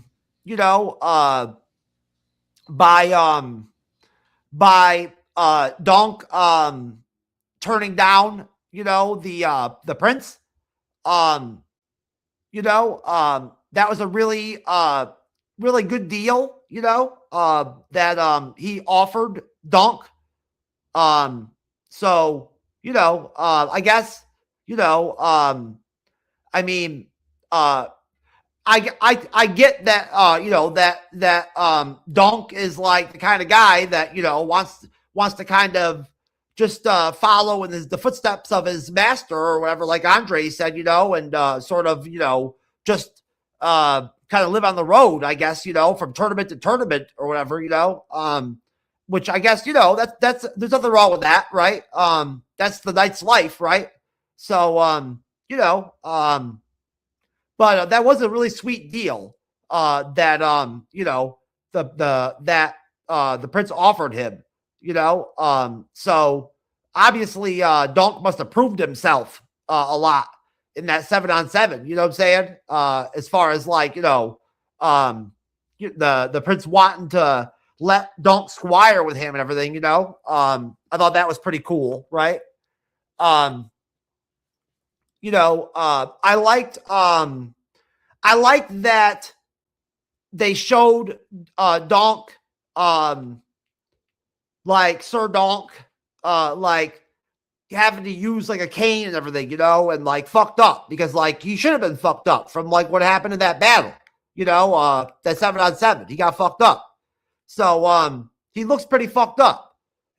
Dunk turning down, the prince. That was a really really good deal, that he offered Dunk. I guess, I mean, I get that, that Dunk is like the kind of guy that, wants to kind of just follow in the footsteps of his master or whatever, like Andre said, and sort of, just kind of live on the road, I guess, from tournament to tournament or whatever, which I guess, that's there's nothing wrong with that, right? That's the knight's life, right? So, but that was a really sweet deal that the prince offered him, so obviously Dunk must have proved himself a lot in that 7-on-7, you know what I'm saying? As far as the prince wanting to let Dunk squire with him and everything, I thought that was pretty cool, right? I liked that they showed Donk, like Sir Donk, like having to use like a cane and everything, and like fucked up because like he should have been fucked up from like what happened in that battle, that 7-on-7. He got fucked up. So he looks pretty fucked up.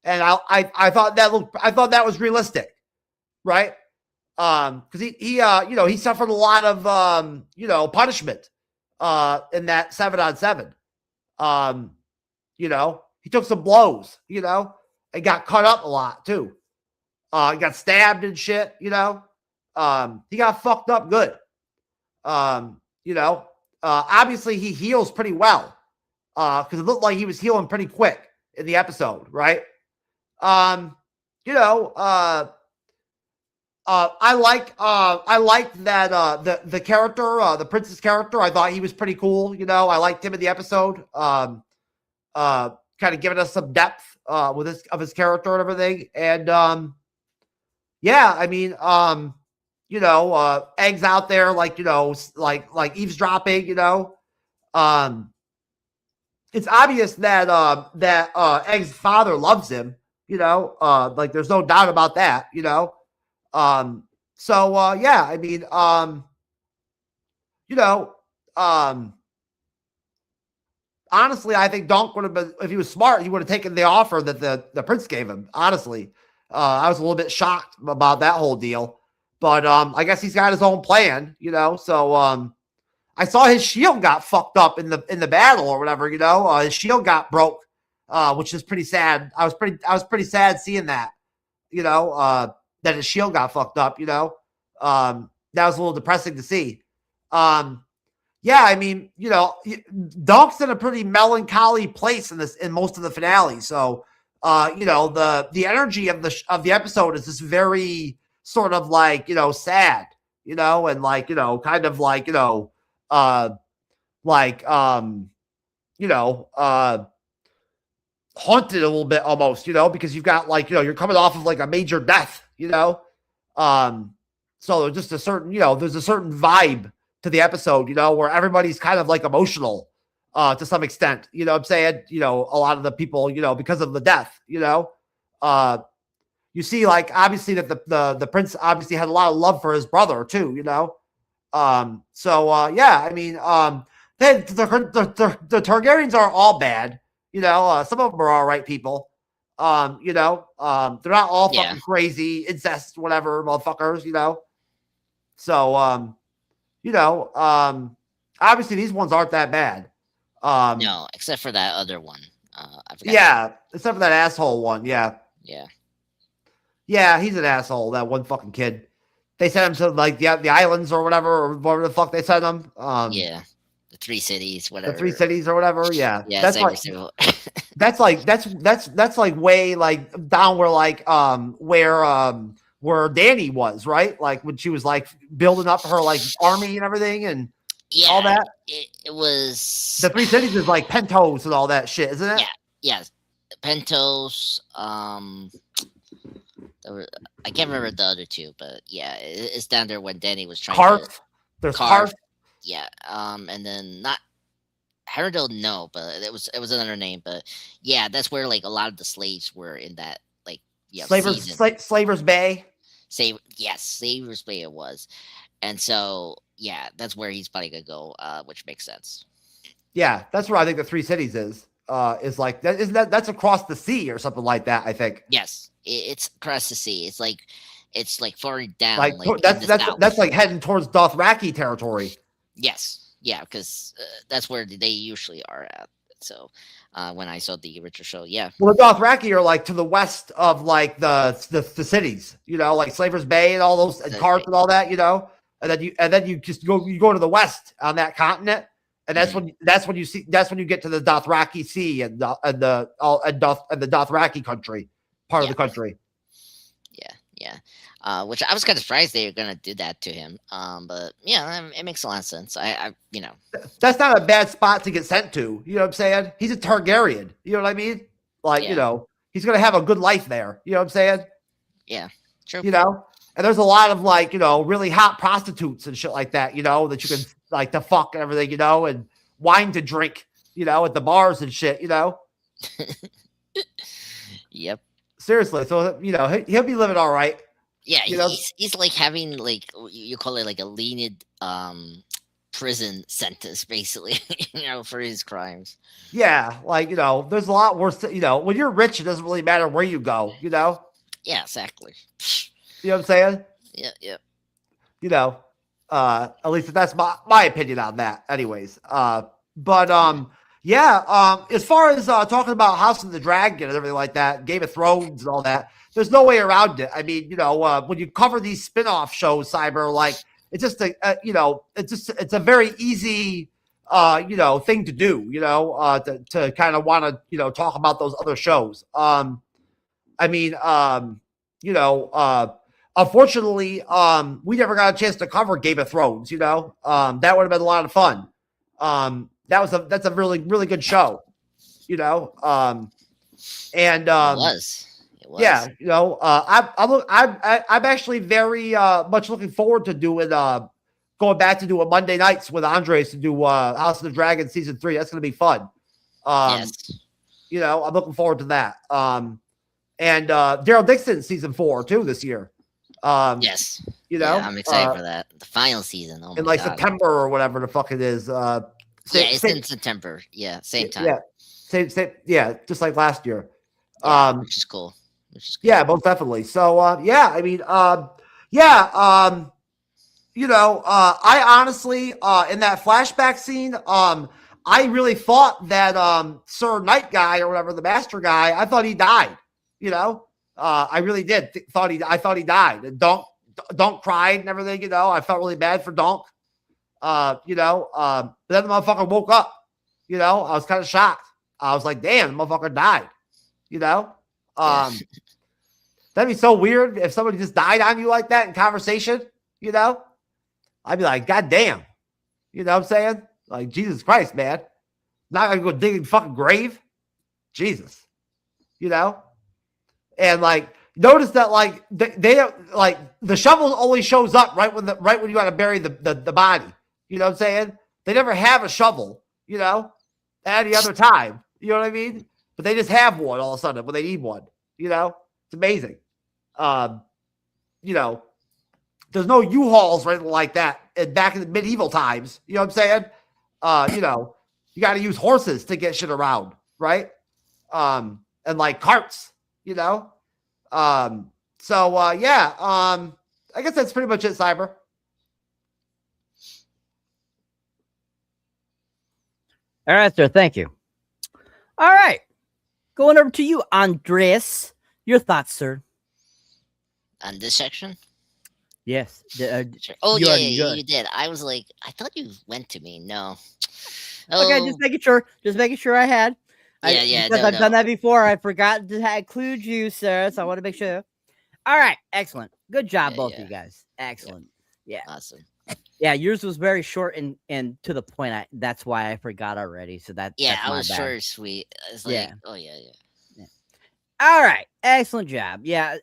And I thought that was realistic, right? Because he suffered a lot of punishment in that 7-on-7. He took some blows, and got cut up a lot too. He got stabbed and shit, he got fucked up good. Obviously he heals pretty well. Because it looked like he was healing pretty quick in the episode, right? I liked that the character, the princess character. I thought he was pretty cool. I liked him in the episode. Kind of giving us some depth with his character and everything. And Egg's out there like eavesdropping. It's obvious that Egg's father loves him. Like there's no doubt about that. Honestly, I think Donk would have been, if he was smart, he would have taken the offer that the prince gave him. Honestly, I was a little bit shocked about that whole deal, but I guess he's got his own plan, So I saw his shield got fucked up in the battle or whatever, his shield got broke, which is pretty sad. I was pretty sad seeing that, that his shield got fucked up, that was a little depressing to see. Donk's in a pretty melancholy place in most of the finale. So, the energy of the episode is just very sort of like, sad, and like, kind of like, haunted a little bit almost, because you've got like, you're coming off of like a major death, so there's just a certain, there's a certain vibe to the episode, where everybody's kind of like emotional to some extent, what I'm saying? A lot of the people, because of the death, you see like obviously that the prince obviously had a lot of love for his brother too, the Targaryens are all bad, some of them are all right people. They're not all fucking crazy incest, whatever motherfuckers, So, obviously these ones aren't that bad. No, except for that other one. I forgot except for that asshole one. Yeah, he's an asshole. That one fucking kid. They sent him to like the islands or whatever the fuck they sent him. The 3 cities, whatever. The 3 cities or whatever. Yeah, that's like that's like way like down where like where Danny was, right? Like when she was like building up her like army and everything and all that. It was the 3 cities is like Pentos and all that shit, isn't it? Yeah. Pentos. I can't remember the other 2, but yeah, it's down there when Danny was trying to. There's Karth. Yeah. And then not Harrendale, no, but it was another name, but yeah, that's where like a lot of the slaves were in that like Slaver's Bay. Slaver's Bay it was. And so yeah, that's where he's probably gonna go, which makes sense. Yeah, that's where I think the 3 cities is like that. Isn't that's across the sea or something like that? I think. Yes, it's across the sea. It's like far down. Like that's like heading towards Dothraki territory. Yes, yeah, because that's where they usually are at. So when I saw the original show, yeah. Well, the Dothraki are like to the west of like the cities, like Slaver's Bay and all those and Karth and all that, and then you just go to the west on that continent, and that's when you get to the Dothraki Sea and the Dothraki country part of the country. Yeah. Which I was kind of surprised they were gonna do that to him. But yeah, it makes a lot of sense. I that's not a bad spot to get sent to. You know what I'm saying? He's a Targaryen. You know what I mean? Like he's gonna have a good life there. You know what I'm saying? Yeah, true. And there's a lot of like really hot prostitutes and shit like that. That you can like to fuck and everything. And wine to drink, at the bars and shit, Yep. Seriously. So, he'll be living all right. Yeah, You know? he's like having like you call it like a lenient prison sentence, basically, for his crimes. Yeah. Like, there's a lot worse, when you're rich, it doesn't really matter where you go, Yeah, exactly. You know what I'm saying? Yeah. At least that's my opinion on that anyways. As far as talking about House of the Dragon and everything like that, Game of Thrones and all that, there's no way around it. I mean, when you cover these spin-off shows, Cyber, like it's just it's a very easy thing to do, to kind of want to, talk about those other shows. Unfortunately, we never got a chance to cover Game of Thrones, that would have been a lot of fun. That's a really, really good show, It was. Yeah, I'm actually very much looking forward to doing going back to doing Monday nights with Andres to do House of the Dragon season 3. That's gonna be fun. Yes. I'm looking forward to that. And Daryl Dixon season 4 too this year. Yes. I'm excited for that. The final season. Oh in my like God. September or whatever the fuck it is. It's in September. Yeah, same time. Yeah, same. Yeah, just like last year. Which is cool. Yeah, most definitely. So, I honestly, in that flashback scene, I really thought that Sir Knight guy or whatever, the master guy, I thought he died. I really did. I thought he died. And Donk cried and everything. I felt really bad for Donk. But then the motherfucker woke up. I was kind of shocked. I was like, damn, the motherfucker died. That'd be so weird if somebody just died on you like that in conversation. I'd be like, God damn. You know what I'm saying? Like, Jesus Christ, man. Not gonna go dig in fucking grave. Jesus. And like, notice that like they like the shovel only shows up right when you want to bury the body. You know what I'm saying? They never have a shovel, at any other time. You know what I mean? But they just have one all of a sudden when they need one. It's amazing. There's no U-Hauls or anything like that back in the medieval times. You know what I'm saying? You got to use horses to get shit around, right? And like carts, I guess that's pretty much it, Cyber. All right, sir. Thank you. All right. Going over to you, Andres. Your thoughts, sir. On this section? Yes. Sure. Oh, yeah, you did. I was like, I thought you went to me. No. Okay, just making sure. Just making sure I had. Because I've done that before. I forgot to include you, sir. So I want to make sure. All right. Excellent. Good job, both of you guys. Excellent. Yeah. Awesome. Yeah, yours was very short and to the point. That's why I forgot already. So that's I was bad. short and sweet. It's like, oh yeah. All right, excellent job. Yeah,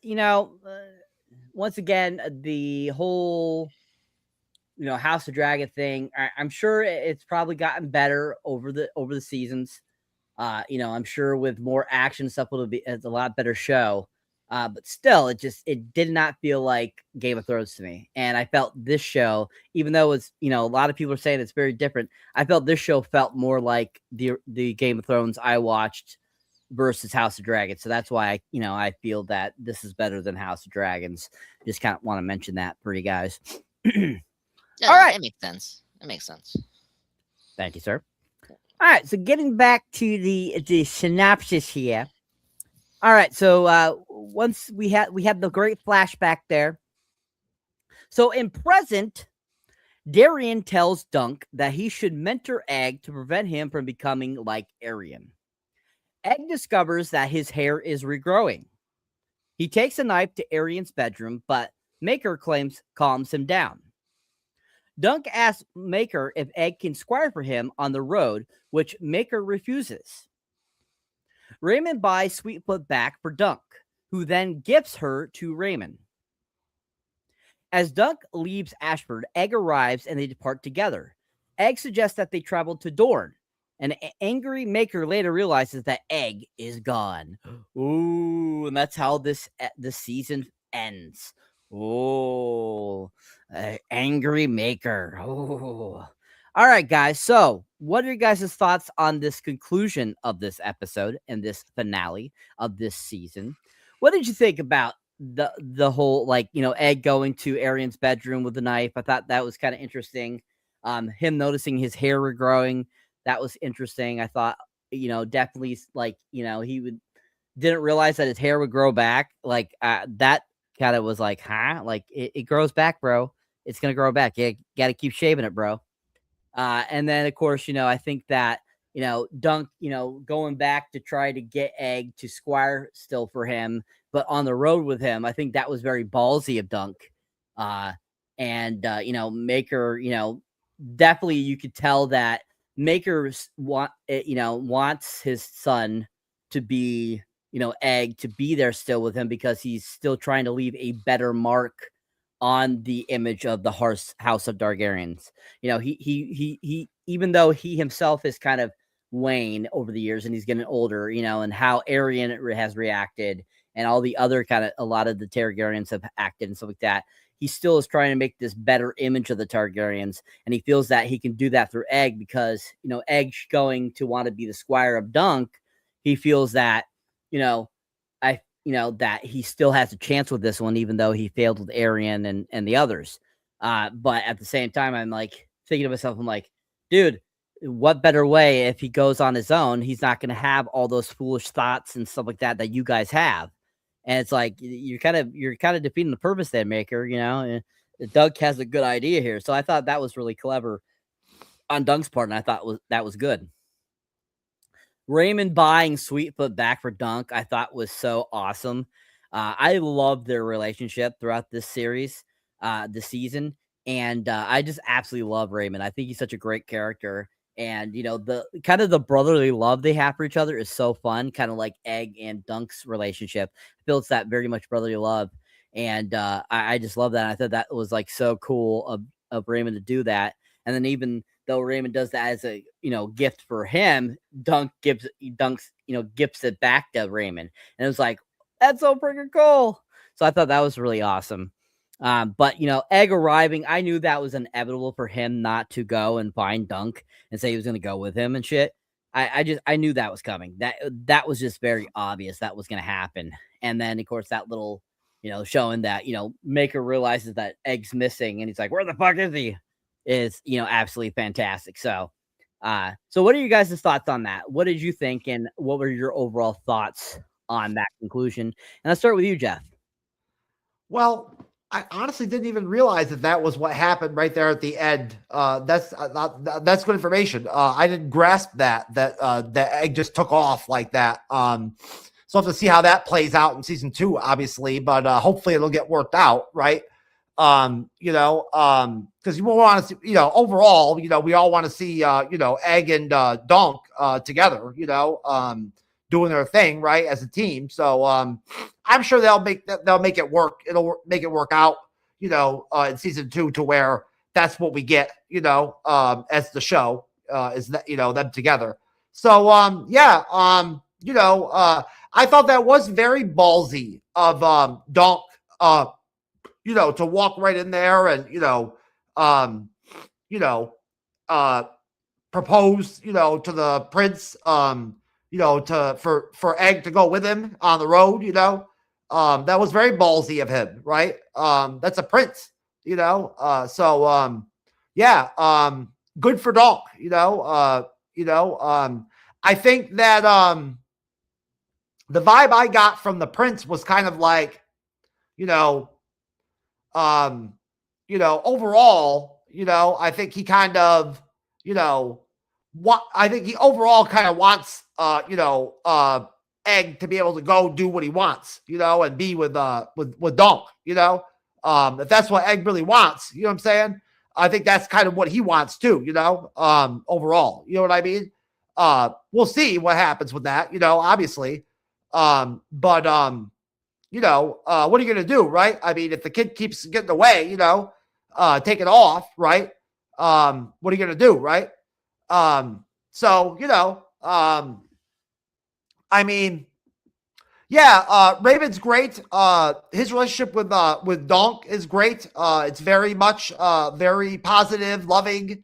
once again, the whole House of Dragon thing. I'm sure it's probably gotten better over the seasons. I'm sure with more action stuff, it's a lot better show. But still, it did not feel like Game of Thrones to me. And I felt this show, even though it's, a lot of people are saying it's very different, I felt this show felt more like the Game of Thrones I watched versus House of Dragons. So that's why I feel that this is better than House of Dragons. Just kind of want to mention that for you guys. All right. That makes sense. Thank you, sir. All right. So getting back to the synopsis here. All right, so once we had the great flashback there. So in present, Darian tells Dunk that he should mentor Egg to prevent him from becoming like Arian. Egg discovers that his hair is regrowing. He takes a knife to Arian's bedroom, but Maker calms him down. Dunk asks Maker if Egg can squire for him on the road, which Maker refuses. Raymond buys Sweetfoot back for Dunk, who then gifts her to Raymond. As Dunk leaves Ashford, Egg arrives and they depart together. Egg suggests that they traveled to Dorne. An angry Maker later realizes that Egg is gone. Ooh, and that's how this season ends. Oh, angry Maker. Oh. All right, guys. So, what are your guys' thoughts on this conclusion of this episode and this finale of this season? What did you think about the whole, like, Egg going to Arian's bedroom with a knife? I thought that was kind of interesting. Him noticing his hair regrowing, that was interesting. I thought, definitely, like, he didn't realize that his hair would grow back. Like, that kind of was like, huh? Like, it grows back, bro. It's gonna grow back. You gotta keep shaving it, bro. And then, of course, I think that, Dunk, going back to try to get Egg to squire still for him, but on the road with him, I think that was very ballsy of Dunk. Maker, definitely you could tell that Maker's wants his son to be, Egg to be there still with him because he's still trying to leave a better mark on the image of the House of Targaryens. He even though he himself is kind of waned over the years and he's getting older, and how Arian has reacted and all the other a lot of the Targaryens have acted and stuff like that. He still is trying to make this better image of the Targaryens, and he feels that he can do that through Egg because, Egg's going to want to be the squire of Dunk. He feels that, that he still has a chance with this one, even though he failed with Arian and the others. But at the same time, I'm like thinking to myself, I'm like, dude, what better way if he goes on his own? He's not going to have all those foolish thoughts and stuff like that you guys have. And it's like you're kind of defeating the purpose there, Maker. Doug has a good idea here, so I thought that was really clever on Dunk's part, and I thought that was good. Raymond buying Sweetfoot back for Dunk, I thought was so awesome. I loved their relationship throughout this series, this season, and I just absolutely love Raymond. I think he's such a great character. And, the kind of the brotherly love they have for each other is so fun, kind of like Egg and Dunk's relationship. I feel it's that very much brotherly love. And I just love that. I thought that was like so cool of Raymond to do that. And then even though Raymond does that as a, gift for him, Dunk gives it back to Raymond. And it was like, that's so freaking cool. So I thought that was really awesome. But Egg arriving, I knew that was inevitable for him not to go and find Dunk and say he was going to go with him and shit. I knew that was coming. That was just very obvious that was going to happen. And then, of course, that little, showing that, Maker realizes that Egg's missing and he's like, where the fuck is he? Is, absolutely fantastic. So what are you guys' thoughts on that? What did you think? And what were your overall thoughts on that conclusion? And let's start with you, Jeff. Well, I honestly didn't even realize that was what happened right there at the end. That's good information. I didn't grasp that Egg just took off like that. So I'll have to see how that plays out in season 2, obviously, but hopefully it'll get worked out, right? Because you want to see, overall, we all want to see, Egg and Dunk together, doing their thing, right, as a team. So I'm sure they'll make it work. It'll make it work out, in season 2 to where that's what we get, as the show is that, them together. So I thought that was very ballsy of Dunk, to walk right in there and propose, to the prince, for Egg to go with him on the road, that was very ballsy of him, right? That's a prince, good for Dunk, I think that the vibe I got from the prince was kind of like, overall, I think he kind of, I think he overall kind of wants, Egg to be able to go do what he wants, and be with Dunk, if that's what Egg really wants, you know what I'm saying? I think that's kind of what he wants too, overall, you know what I mean? We'll see what happens with that, obviously. What are you going to do, right? I mean, if the kid keeps getting away, taking off, right? what are you gonna do, right? So I mean, yeah, Raven's great. His relationship with Donk is great. It's very much very positive, loving,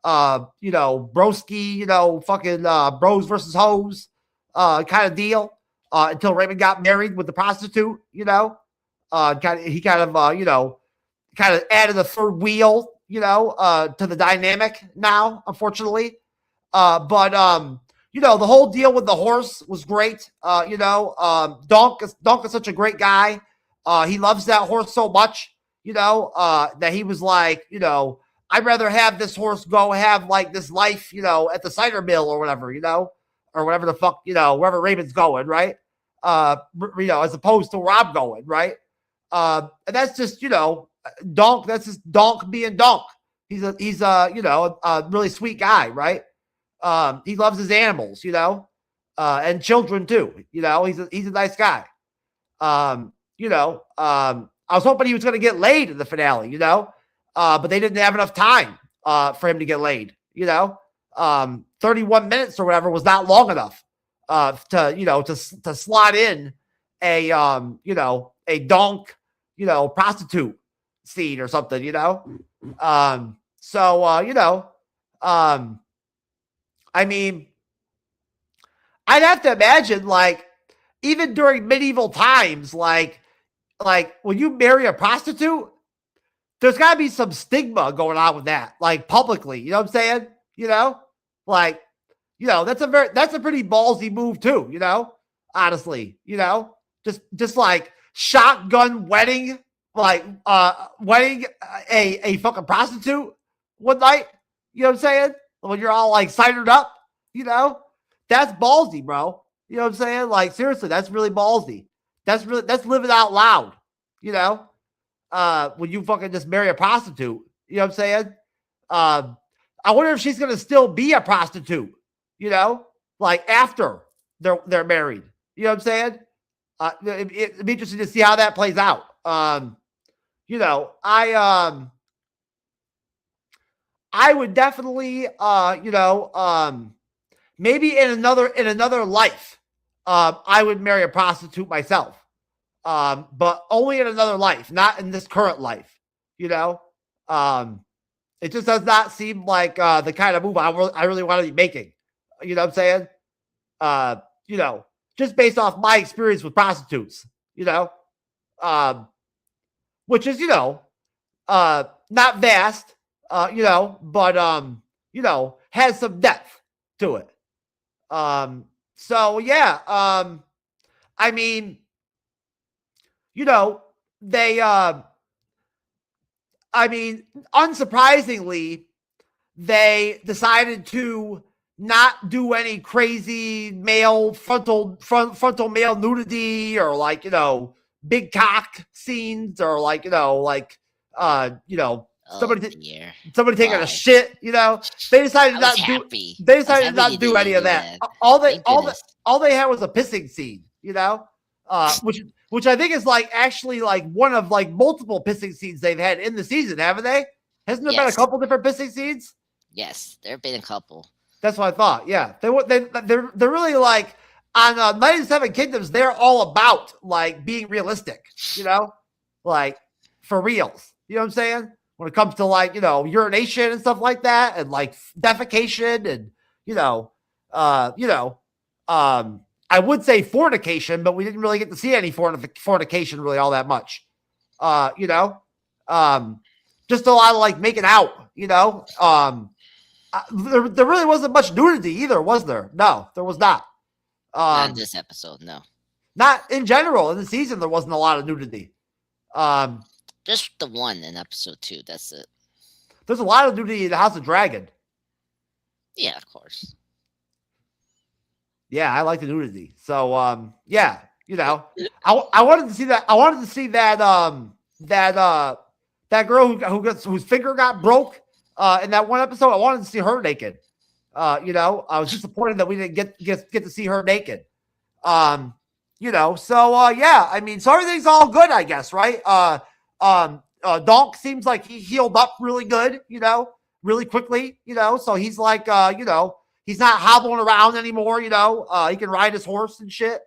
broski, fucking bros versus hoes kind of deal. Until Raven got married with the prostitute, he kind of added a third wheel, to the dynamic now, unfortunately. But the whole deal with the horse was great. Donk is such a great guy. He loves that horse so much, that he was like, I'd rather have this horse go have like this life, at the cider mill or whatever, or whatever the fuck, wherever Raven's going, right? As opposed to where I'm going, right? And that's just, Donk. That's just Donk being Donk. He's a really sweet guy, right? He loves his animals, and children too. He's a nice guy. I was hoping he was going to get laid in the finale, but they didn't have enough time for him to get laid. 31 minutes or whatever was not long enough to slot in a Donk prostitute scene or something. I mean, I'd have to imagine, like, even during medieval times, like when you marry a prostitute, there's got to be some stigma going on with that, like publicly. You know what I'm saying? That's a pretty ballsy move too. Honestly, just like shotgun wedding, like wedding a fucking prostitute one night. You know what I'm saying? When you're all like signed up, that's ballsy, bro. You know what I'm saying? Like, seriously, that's really ballsy. That's living out loud, when you fucking just marry a prostitute. You know what I'm saying? I wonder if she's going to still be a prostitute, like after they're married. You know what I'm saying? It'd be interesting to see how that plays out. I would definitely, maybe in another life, I would marry a prostitute myself. But only in another life, not in this current life. It just does not seem like the kind of move I really want to be making. You know what I'm saying? Just based off my experience with prostitutes, which is, not vast, but, has some depth to it. So yeah, I mean, they, unsurprisingly, they decided to not do any crazy frontal male nudity or like, big cock scenes or like, somebody taking a shit, they decided not to do any of that. All they had was a pissing scene, which I think is like actually like one of like multiple pissing scenes they've had in the season, haven't they? Hasn't there been a couple different pissing scenes? Yes, there have been a couple. That's what I thought. Yeah, they're really like on Night of the Seven Kingdoms. They're all about like being realistic, like for reals. You know what I'm saying? When it comes to like urination and stuff like that, and like defecation, and I would say fornication, but we didn't really get to see any fornication really all that much. Just a lot of like making out. There really wasn't much nudity either, was there? No, there was not. Not in this episode, no. Not in general. In the season, there wasn't a lot of nudity. Just the one in episode 2. That's it. There's a lot of nudity in the House of Dragon. Yeah, of course. Yeah, I like the nudity. So, yeah, I wanted to see that. I wanted to see that that girl whose finger got broke in that one episode. I wanted to see her naked. I was disappointed that we didn't get to see her naked. So yeah, I mean, so everything's all good, I guess, right? Donk seems like he healed up really good, really quickly, so he's like, he's not hobbling around anymore, he can ride his horse and shit.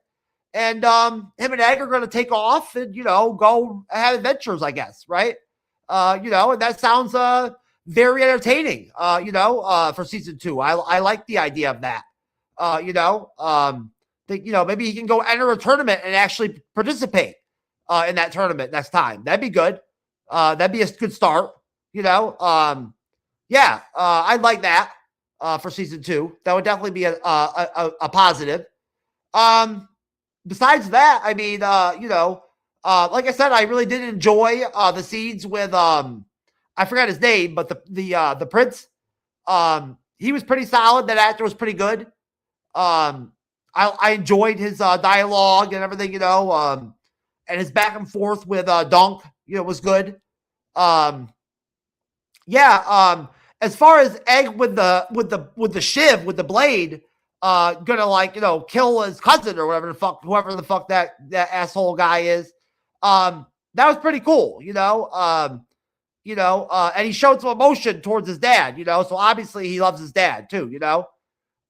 And him and Egg are going to take off and, go have adventures, I guess, right? And that sounds very entertaining, for season 2. I like the idea of that. Maybe he can go enter a tournament and actually participate in that tournament next time. That'd be good. That'd be a good start, I'd like that for season 2. That would definitely be a positive. Besides that, I mean, like I said, I really did enjoy the scenes with I forgot his name, but the prince. He was pretty solid. That actor was pretty good. I enjoyed his dialogue and everything, and his back and forth with Donk, was good. As far as Egg with the shiv, with the blade, gonna kill his cousin or whoever the fuck that asshole guy is. That was pretty cool, and he showed some emotion towards his dad, so obviously he loves his dad too,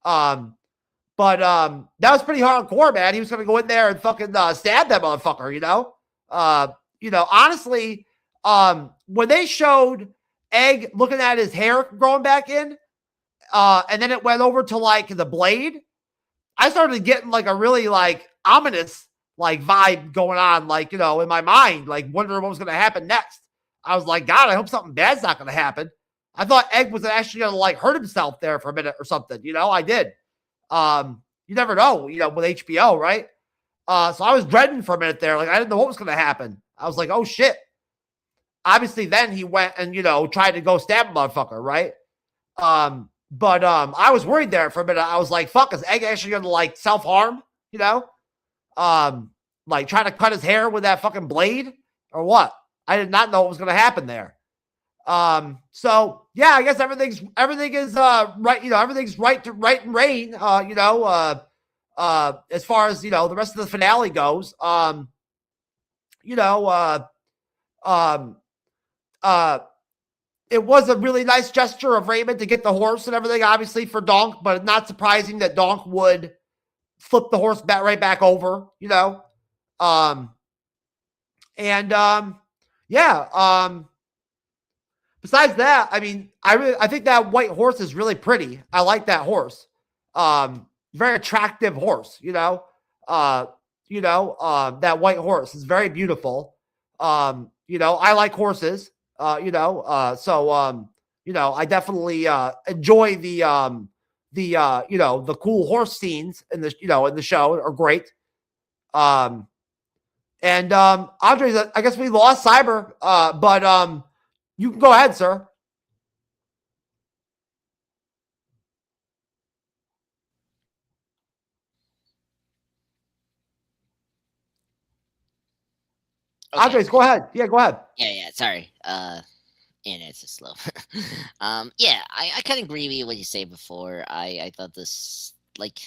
But that was pretty hardcore, man. He was gonna go in there and fucking stab that motherfucker, honestly, when they showed Egg looking at his hair growing back in, and then it went over to like the blade, I started getting like a really like ominous like vibe going on, like, in my mind, like wondering what was gonna happen next. I was like, God, I hope something bad's not gonna happen. I thought Egg was actually gonna like hurt himself there for a minute or something, I did. You never know, with HBO, right? So I was dreading for a minute there. Like, I didn't know what was going to happen. I was like, oh shit. Obviously then he went and, tried to go stab a motherfucker, right? But I was worried there for a minute. I was like, fuck, is Egg actually going to like self-harm, like trying to cut his hair with that fucking blade or what? I did not know what was going to happen there. So yeah, I guess everything is right, everything's right and rain, as far as, the rest of the finale goes. It was a really nice gesture of Raymond to get the horse and everything, obviously, for Donk, but not surprising that Donk would flip the horse right back over, besides that, I mean, I think that white horse is really pretty. I like that horse. Very attractive horse, that white horse is very beautiful. I like horses, I definitely enjoy the cool horse scenes in the show are great. Andre, I guess we lost Cyber, but you can go ahead, sir. Okay. Andres, go ahead. Yeah, go ahead. Yeah. Sorry. Internet's just slow. I kind of agree with what you say before. I thought this, like,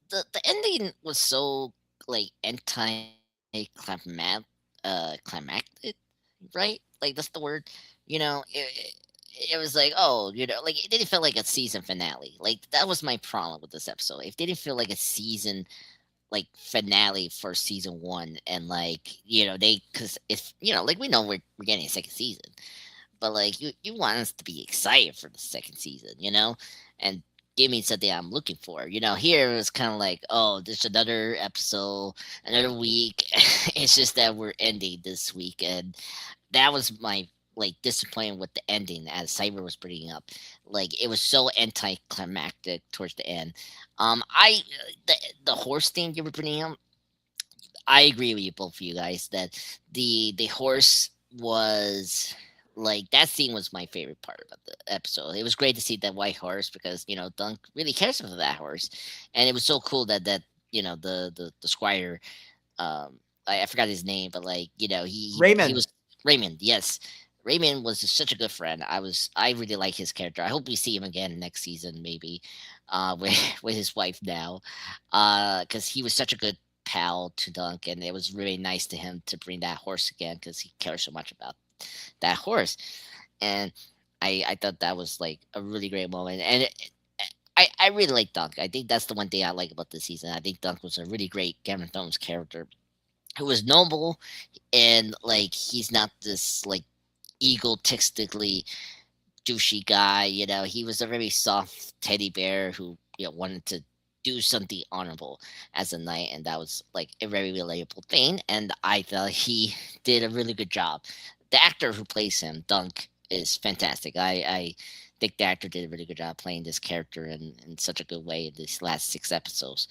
the ending was so like climactic, right? Like, that's the word. It was like, oh, like, it didn't feel like a season finale. Like, that was my problem with this episode. It didn't feel like a season like finale for season 1, and like, because if like, we know we're getting a second season, but like, you want us to be excited for the second season, and give me something I'm looking for. Here it was kind of like, oh, there's another episode, another week. It's just that we're ending this week, and that was my like disappointing with the ending, as Cyber was bringing up. Like, it was so anticlimactic towards the end. The horse thing you were bringing up, I agree with you, both of you guys, that the horse was like, that scene was my favorite part of the episode. It was great to see that white horse, because Dunk really cares for that horse, and it was so cool that the squire, I forgot his name, but like, Raymond. He was Raymond. Yes. Raymond was just such a good friend. I really like his character. I hope we see him again next season, maybe, with his wife now, because he was such a good pal to Dunk, and it was really nice to him to bring that horse again, because he cares so much about that horse. And I thought that was like a really great moment. And I really like Dunk. I think that's the one thing I like about this season. I think Dunk was a really great Game of Thrones character who was noble, and like he's not this like egotistically douchey guy. He was a very soft teddy bear who wanted to do something honorable as a knight, and that was like a very relatable thing. And I thought he did a really good job. The actor who plays him, Dunk, is fantastic. I think the actor did a really good job playing this character in such a good way in these last 6 episodes.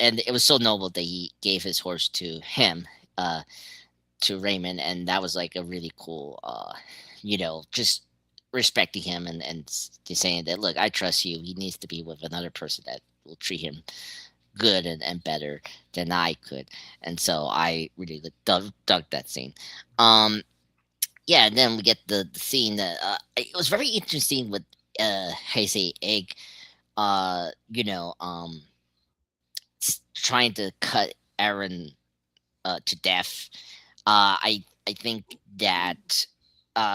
And it was so noble that he gave his horse to him, to Raymond, and that was like a really cool, just respecting him and just saying that, look, I trust you. He needs to be with another person that will treat him good and better than I could. And so I really dug that scene. Yeah, and then we get the scene that it was very interesting with how you say Egg, you know, trying to cut Aaron to death. I think that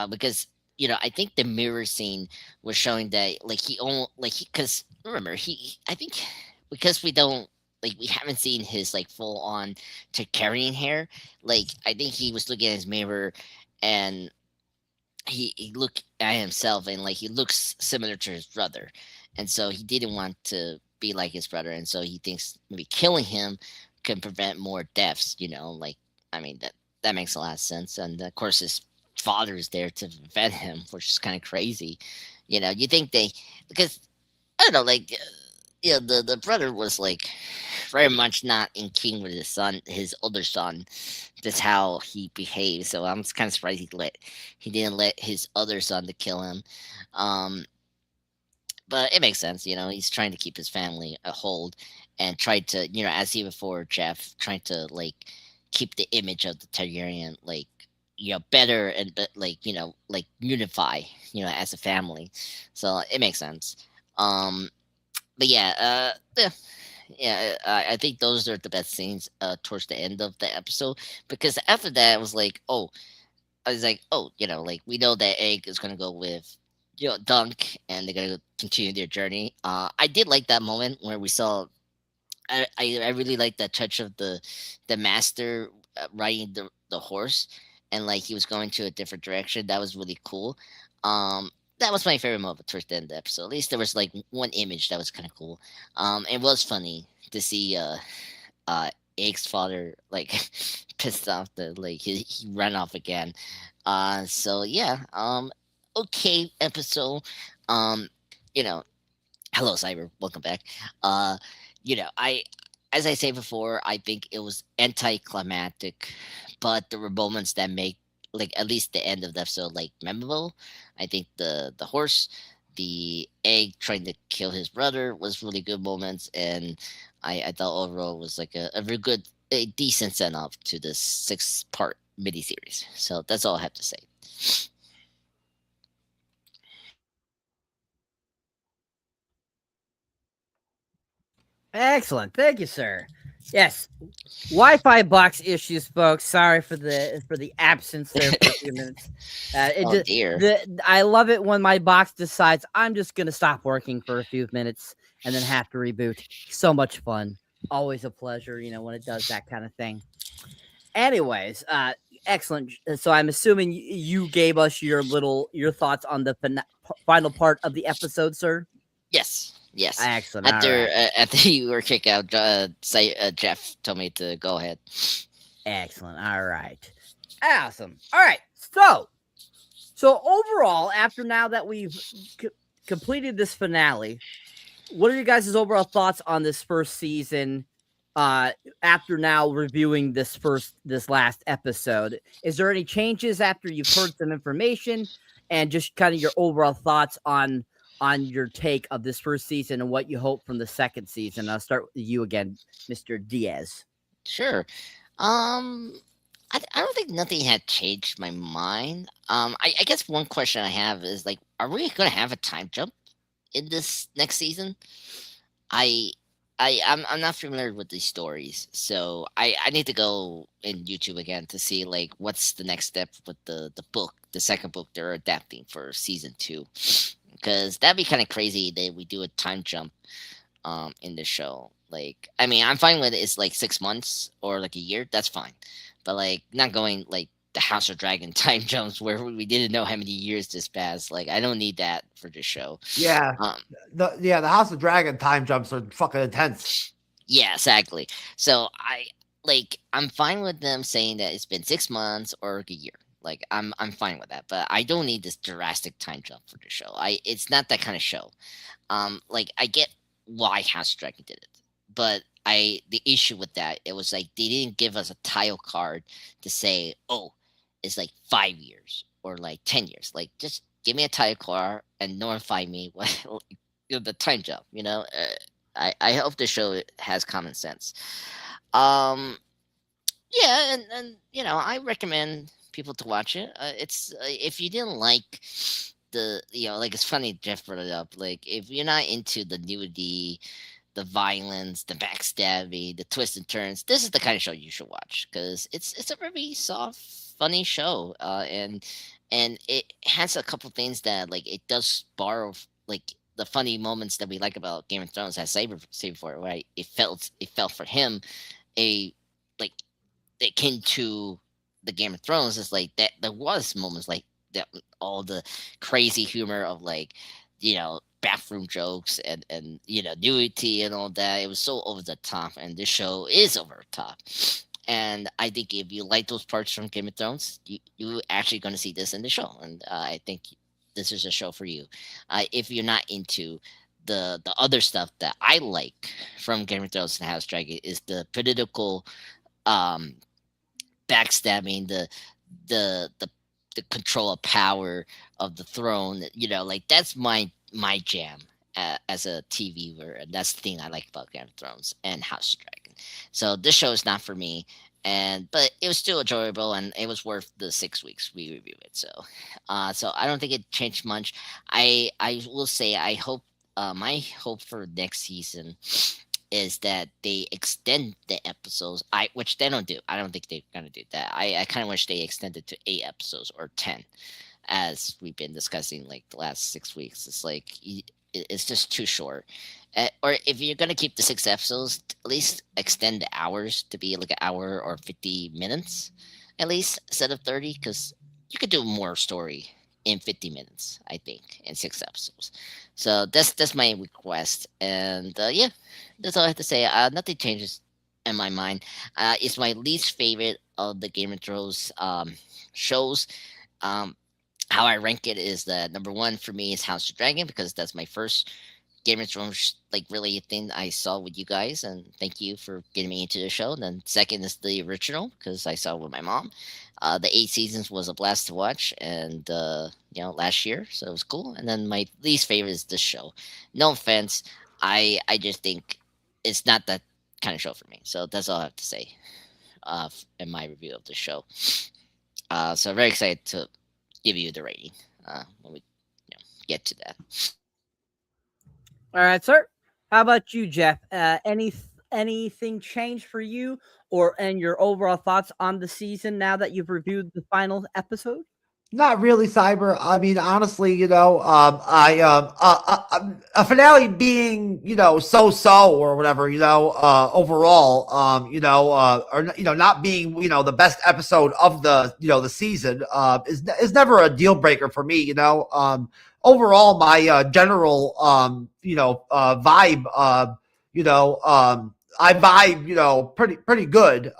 because I think the mirror scene was showing that like he only like because remember I think because we haven't seen his like full on to carrying hair. Like I think he was looking at his mirror and he looked at himself and like he looks similar to his brother, and so he didn't want to be like his brother, and so he thinks maybe killing him can prevent more deaths. Like I mean that makes a lot of sense, and of course his father is there to prevent him, which is kind of crazy. You think because I don't know, like the brother was like very much not in king with his older son. That's how he behaved. So I'm kind of surprised he didn't let his other son to kill him. But it makes sense. He's trying to keep his family a hold and tried to, as even before Jeff, trying to like keep the image of the Targaryen like better and like unify as a family. So it makes sense. But I think those are the best scenes towards the end of the episode, because after that I was like, like we know that Egg is gonna go with Dunk, and they're gonna continue their journey. I did like that moment where we saw. I really like that touch of the master riding the horse, and like he was going to a different direction. That was really cool. That was my favorite moment towards the end of the episode. At least there was like one image that was kind of cool. It was funny to see Egg's father like pissed off that like he ran off again. So yeah. Okay, episode. Um, you know, Hello Cyber, welcome back. I as I say before, I think it was anticlimactic, but there were moments that make like at least the end of the episode like memorable. I think the horse, the Egg trying to kill his brother was really good moments, and I thought overall was like a very good, a decent send off to this 6-part miniseries. So that's all I have to say. Excellent. Thank you, sir. Yes. Wi-Fi box issues, folks. Sorry for the absence there for a few minutes. Dear. I love it when my box decides I'm just gonna stop working for a few minutes and then have to reboot. So much fun. Always a pleasure, when it does that kind of thing. Anyways, excellent. So I'm assuming you gave us your thoughts on the final part of the episode, sir. Yes. Excellent. After you were kicked out, Jeff told me to go ahead. Excellent. All right. Awesome. All right. So overall, after now that we've completed this finale, what are you guys' overall thoughts on this first season? After now reviewing this last episode, is there any changes after you've heard some information, and just kind of your overall thoughts on your take of this first season and what you hope from the second season? I'll start with you again, Mr. Diaz. Sure. I don't think nothing had changed my mind. I guess one question I have is like, are we going to have a time jump in this next season? I I'm not familiar with these stories, so I need to go in YouTube again to see like what's the next step with the book, the second book they're adapting for season 2, because that'd be kind of crazy that we do a time jump in the show. Like, I mean, I'm fine with it. It's like 6 months or like a year. That's fine, but like not going like the House of Dragon time jumps where we didn't know how many years this passed. Like, I don't need that for this show. Yeah, Um, the House of Dragon time jumps are fucking intense. Yeah, exactly. So I'm fine with them saying that it's been 6 months or a year. Like I'm fine with that, but I don't need this drastic time jump for the show. It's not that kind of show. Like I get why House of Dragon did it, but the issue with that, it was like they didn't give us a title card to say, oh, it's like 5 years or like 10 years. Like just give me a title card and notify me what the time jump. I hope the show has common sense. Yeah, and I recommend people to watch it. It's if you didn't like like it's funny Jeff brought it up. Like if you're not into the nudity, the violence, the backstabbing, the twists and turns, this is the kind of show you should watch because it's a very soft, funny show. And it has a couple things that like it does borrow like the funny moments that we like about Game of Thrones, as Saber said before, right? It felt for him a like akin to the Game of Thrones. Is like that there was moments like that, all the crazy humor of like bathroom jokes and nudity and all that. It was so over the top, and this show is over the top. And I think if you like those parts from Game of Thrones, you actually going to see this in the show. And I think this is a show for you. If you're not into the other stuff that I like from Game of Thrones and House of Dragon is the political backstabbing, the control of power of the throne. Like that's my jam as a TV viewer, and that's the thing I like about Game of Thrones and House of Dragon. So this show is not for me, but it was still enjoyable, and it was worth the 6 weeks we reviewed it. So I don't think it changed much. I will say I hope my hope for next season is that they extend the episodes. Which they don't do. I don't think they're gonna do that. I kind of wish they extended to 8 episodes or 10, as we've been discussing like the last 6 weeks. It's like it's just too short. Or if you're gonna keep the 6 episodes, at least extend the hours to be like an hour or 50 minutes, at least instead of 30, because you could do more story in 50 minutes, I think, in 6 episodes. So that's my request, and yeah, that's all I have to say. Nothing changes in my mind. It's my least favorite of the Game of Thrones shows. How I rank it is that number 1 for me is House of Dragon, because that's my first Game of Thrones like really a thing I saw with you guys, and thank you for getting me into the show. And then second is the original, because I saw it with my mom. The 8 seasons was a blast to watch, and last year, so it was cool. And then my least favorite is this show. No offense, I just think it's not that kind of show for me. So that's all I have to say in my review of the show. So I'm very excited to give you the rating when we get to that. All right, sir. How about you, Jeff? Anything changed for you, and your overall thoughts on the season now that you've reviewed the final episode? Not really, Cyber. I mean, honestly, a finale being, so-so or whatever, overall, or not being, the best episode of the season, is never a deal breaker for me. Overall, my general, vibe, I vibe, pretty good,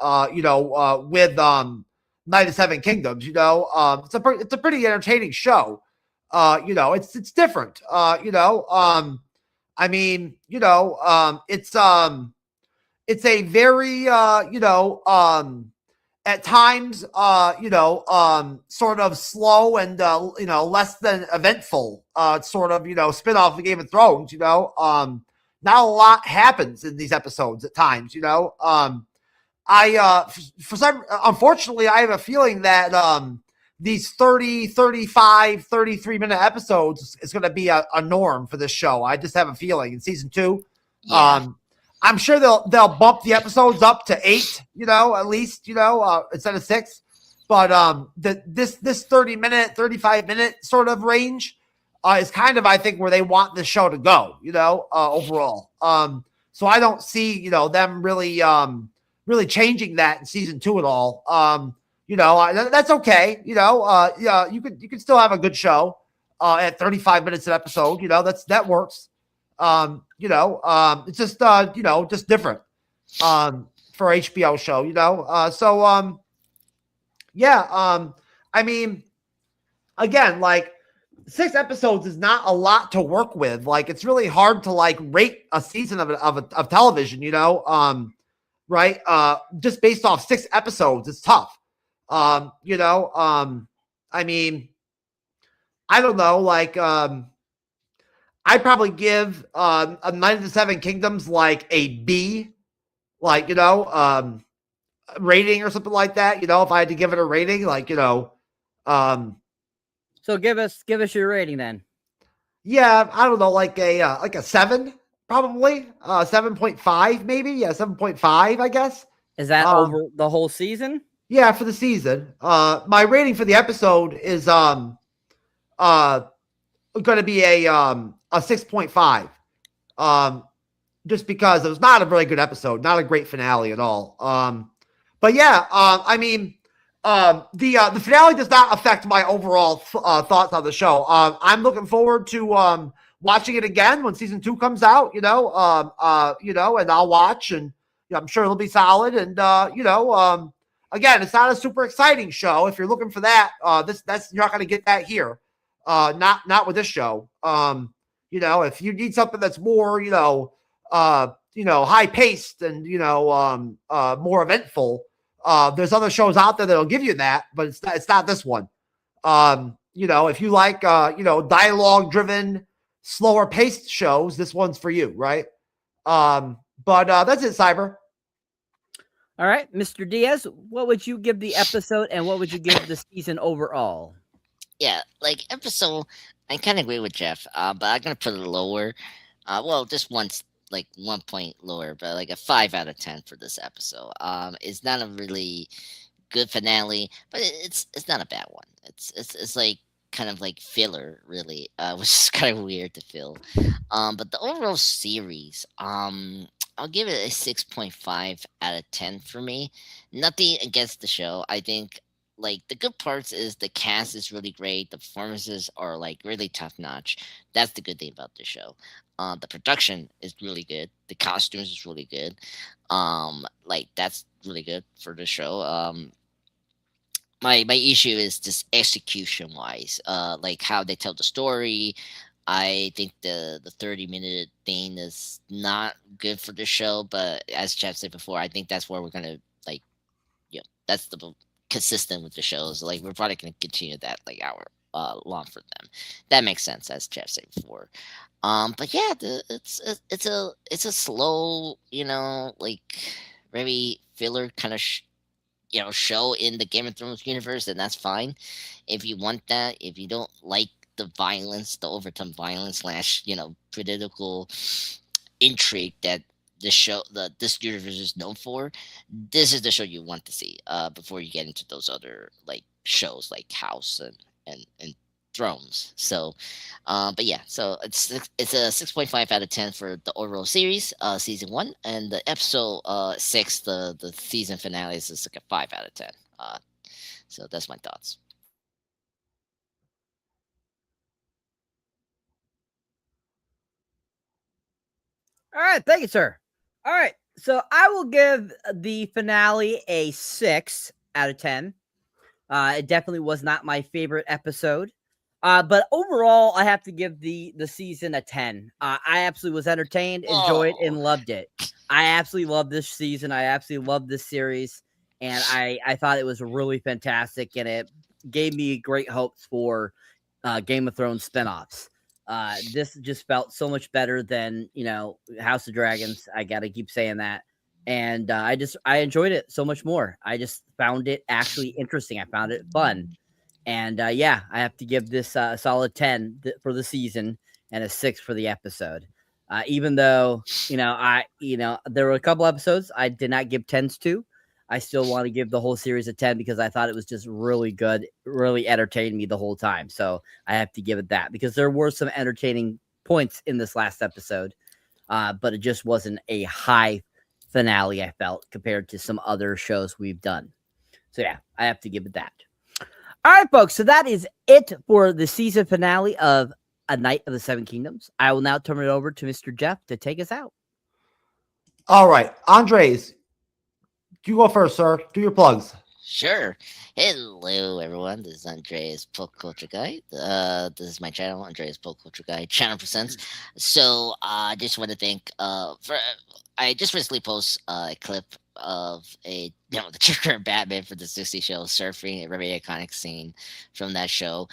with Night of Seven Kingdoms. It's a pretty entertaining show. It's different. I mean, it's a very, at times, sort of slow and, less than eventful, sort of, spin-off of Game of Thrones, not a lot happens in these episodes at times, unfortunately, I have a feeling that, these 30, 35, 33-minute episodes is going to be a norm for this show. I just have a feeling in season 2. Yeah. I'm sure they'll bump the episodes up to 8, at least, instead of 6. But this 30-minute, 35-minute sort of range is kind of, I think, where they want the show to go, overall. So I don't see, them really changing that in season 2 at all. That's okay. Yeah, you can still have a good show at 35 minutes an episode. That works. It's just just different for HBO show. I mean, again, like 6 episodes is not a lot to work with. Like, it's really hard to like rate a season of television, right? Just based off 6 episodes, it's tough. I mean, I don't know, like, I'd probably give a Night of the Seven Kingdoms like a B, like, rating or something like that. If I had to give it a rating, like, So give us your rating then. Yeah, I don't know, like a 7, probably 7.5, maybe. Yeah, 7.5, I guess. Is that over the whole season? Yeah, for the season. My rating for the episode is going to be a 6.5. Just because it was not a very good episode, not a great finale at all. But yeah, I mean, the finale does not affect my overall thoughts on the show. I'm looking forward to watching it again when season 2 comes out. And I'll watch, and I'm sure it'll be solid. And again, it's not a super exciting show. If you're looking for that, that's you're not going to get that here. Not with this show. If you need something that's more, high paced and more eventful. There's other shows out there that'll give you that, but it's not this one. If you like, dialogue driven, slower paced shows, this one's for you, right? But that's it, Cyber. All right, Mr. Diaz, what would you give the episode and what would you give the season overall? Yeah, like episode, I kind of agree with Jeff, but I'm going to put it lower. Just once, like 1 point lower, but like a 5 out of 10 for this episode. It's not a really good finale, but it's not a bad one. It's like kind of like filler, really, which is kind of weird to fill. But the overall series, I'll give it a 6.5 out of 10 for me. Nothing against the show. I think like the good parts is the cast is really great. The performances are like really top notch. That's the good thing about the show. The production is really good. The costumes is really good. Like that's really good for the show. My issue is just execution wise. Like how they tell the story. I think the 30-minute thing is not good for the show, but as Jeff said before, I think that's where we're gonna like, that's the consistent with the shows. Like we're probably gonna continue that like hour long for them. That makes sense, as Jeff said before. But yeah, it's a slow, like very filler kind of show in the Game of Thrones universe, and that's fine. If you want that, if you don't like the violence, the overtime violence / political intrigue that this universe is known for, this is the show you want to see before you get into those other like shows like House and Thrones. So but yeah, so it's a 6.5 out of 10 for the overall series, season 1, and the episode 6, the season finale is like a 5 out of 10. So that's my thoughts. All right, thank you, sir. All right, so I will give the finale a 6 out of 10. It definitely was not my favorite episode. But overall, I have to give the season a 10. I absolutely was entertained, enjoyed, and loved it. I absolutely love this season. I absolutely love this series. And I thought it was really fantastic. And it gave me great hopes for Game of Thrones spinoffs. This just felt so much better than, House of Dragons. I got to keep saying that. And I enjoyed it so much more. I just found it actually interesting. I found it fun. And I have to give this a solid 10 for the season and a 6 for the episode. Even though, there were a couple episodes I did not give 10s to. I still want to give the whole series a 10 because I thought it was just really good, really entertained me the whole time. So I have to give it that because there were some entertaining points in this last episode, but it just wasn't a high finale, I felt, compared to some other shows we've done. So yeah, I have to give it that. All right, folks. So that is it for the season finale of A Night of the Seven Kingdoms. I will now turn it over to Mr. Jeff to take us out. All right, Andres, you go first, sir. Do your plugs. Sure. Hello, everyone. This is Andreas Pop Culture Guy. This is my channel, Andreas Pop Culture Guy Channel Presents. So I just want to thank I just recently posted a clip of the Joker and Batman for the 60 show, surfing a very iconic scene from that show.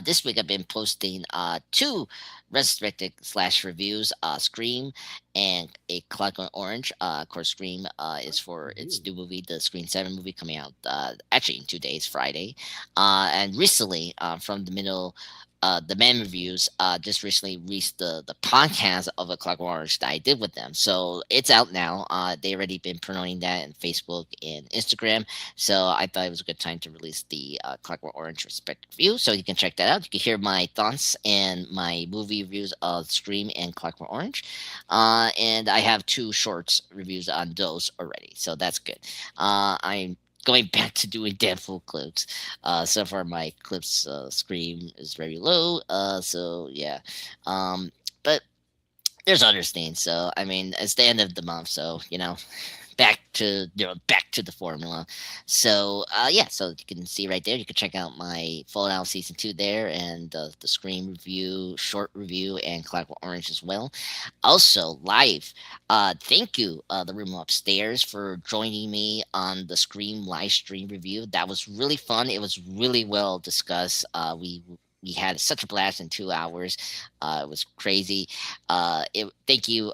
This week I've been posting 2 retrospective / reviews, Scream and A Clockwork Orange. Of course, Scream is for its new movie, the Scream 7 movie, coming out actually in 2 days, Friday. And recently, from the middle, the Man Reviews just recently released the podcast of A Clockwork Orange that I did with them. So it's out now. They already been promoting that on Facebook and Instagram. So I thought it was a good time to release the Clockwork Orange respective review. So you can check that out. You can hear my thoughts and my movie reviews of Scream and Clockwork Orange. And I have 2 shorts reviews on those already. So that's good. I'm going back to doing Deadpool clips. So far my clips scream is very low. So yeah. But there's other things. So I mean, it's the end of the month, so back to the formula. So yeah, so you can see right there. You can check out my Fallout Season 2 there, and the Scream review, short review, and Clockwork Orange as well. Also live. Thank you, the room upstairs, for joining me on the Scream live stream review. That was really fun. It was really well discussed. We had such a blast in 2 hours. It was crazy. Thank you.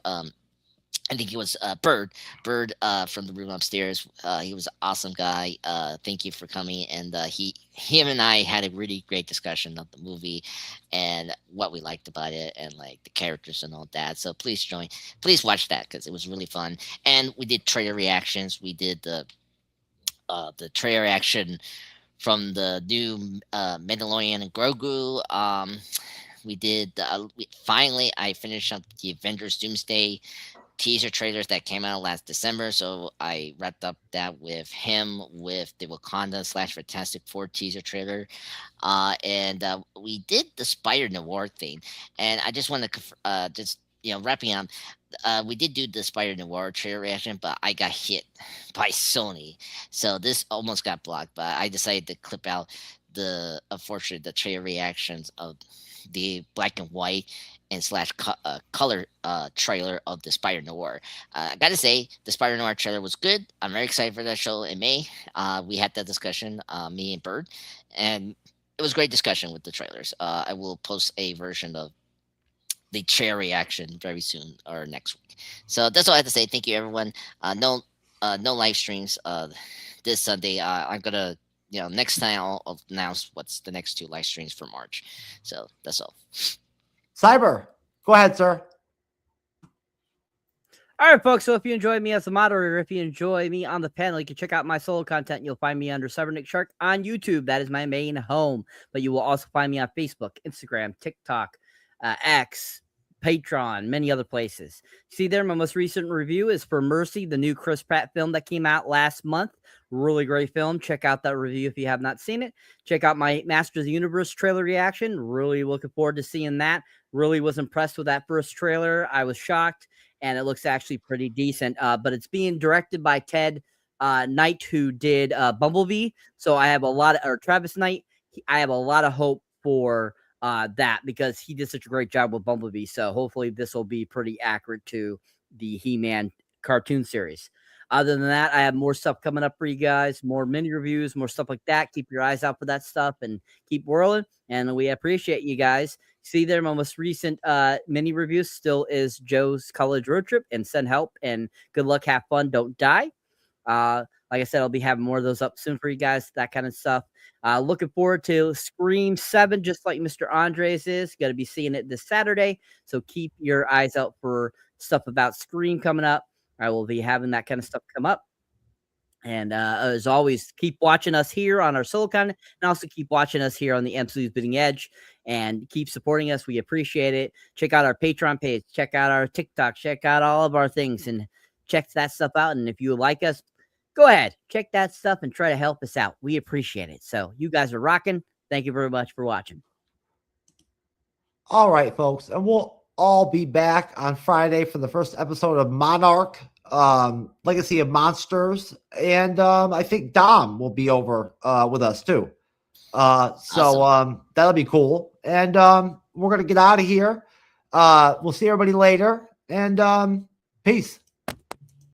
I think it was Bird from the room upstairs. He was an awesome guy. Thank you for coming. And him and I had a really great discussion of the movie and what we liked about it, and like the characters and all that. So please watch that because it was really fun. And we did trailer reactions. We did the trailer reaction from the new Mandalorian and Grogu. We did. Finally, I finished up the Avengers Doomsday teaser trailers that came out last December. So I wrapped up that with him, with the Wakanda / Fantastic Four teaser trailer. And we did the Spider Noir thing. And I just want to wrapping up. We did do the Spider Noir trailer reaction, but I got hit by Sony. So this almost got blocked, but I decided to clip out the trailer reactions of the black and white and / color trailer of the Spider Noir. I gotta say, the Spider Noir trailer was good. I'm very excited for that show in May. We had that discussion, me and Bird, and it was a great discussion with the trailers. I will post a version of the trailer reaction very soon or next week. So that's all I have to say. Thank you, everyone. No live streams this Sunday. I'm gonna, next time I'll announce what's the next 2 live streams for March. So that's all. Cyber, go ahead, sir. All right, folks. So if you enjoy me as a moderator, if you enjoy me on the panel, you can check out my solo content. You'll find me under Cyberneticshark on YouTube. That is my main home. But you will also find me on Facebook, Instagram, TikTok, X, Patreon, many other places. See there, my most recent review is for Mercy, the new Chris Pratt film that came out last month. Really great film. Check out that review if you have not seen it. Check out my Masters of the Universe trailer reaction. Really looking forward to seeing that. Really was impressed with that first trailer. I was shocked, and it looks actually pretty decent. But it's being directed by Ted Knight, who did Bumblebee. So I have Travis Knight. I have a lot of hope for that because he did such a great job with Bumblebee. So hopefully this will be pretty accurate to the He-Man cartoon series. Other than that, I have more stuff coming up for you guys, more mini reviews, more stuff like that. Keep your eyes out for that stuff and keep whirling. And we appreciate you guys. See there, my most recent mini reviews still is Joe's College Road Trip and Send Help and Good Luck, Have Fun, Don't Die. Like I said, I'll be having more of those up soon for you guys, that kind of stuff. Looking forward to Scream 7, just like Mr. Andres is. Going to be seeing it this Saturday. So keep your eyes out for stuff about Scream coming up. I will be having that kind of stuff come up. And as always, keep watching us here on our Silicon, and also keep watching us here on the MCU's Bleeding Edge, and keep supporting us. We appreciate it. Check out our Patreon page. Check out our TikTok. Check out all of our things, and check that stuff out. And if you like us, go ahead, check that stuff and try to help us out. We appreciate it. So you guys are rocking. Thank you very much for watching. All right, folks. And we'll all be back on Friday for the first episode of Monarch, Legacy of Monsters. And I think Dom will be over with us too. Awesome. That'll be cool. And we're going to get out of here. We'll see everybody later. And peace.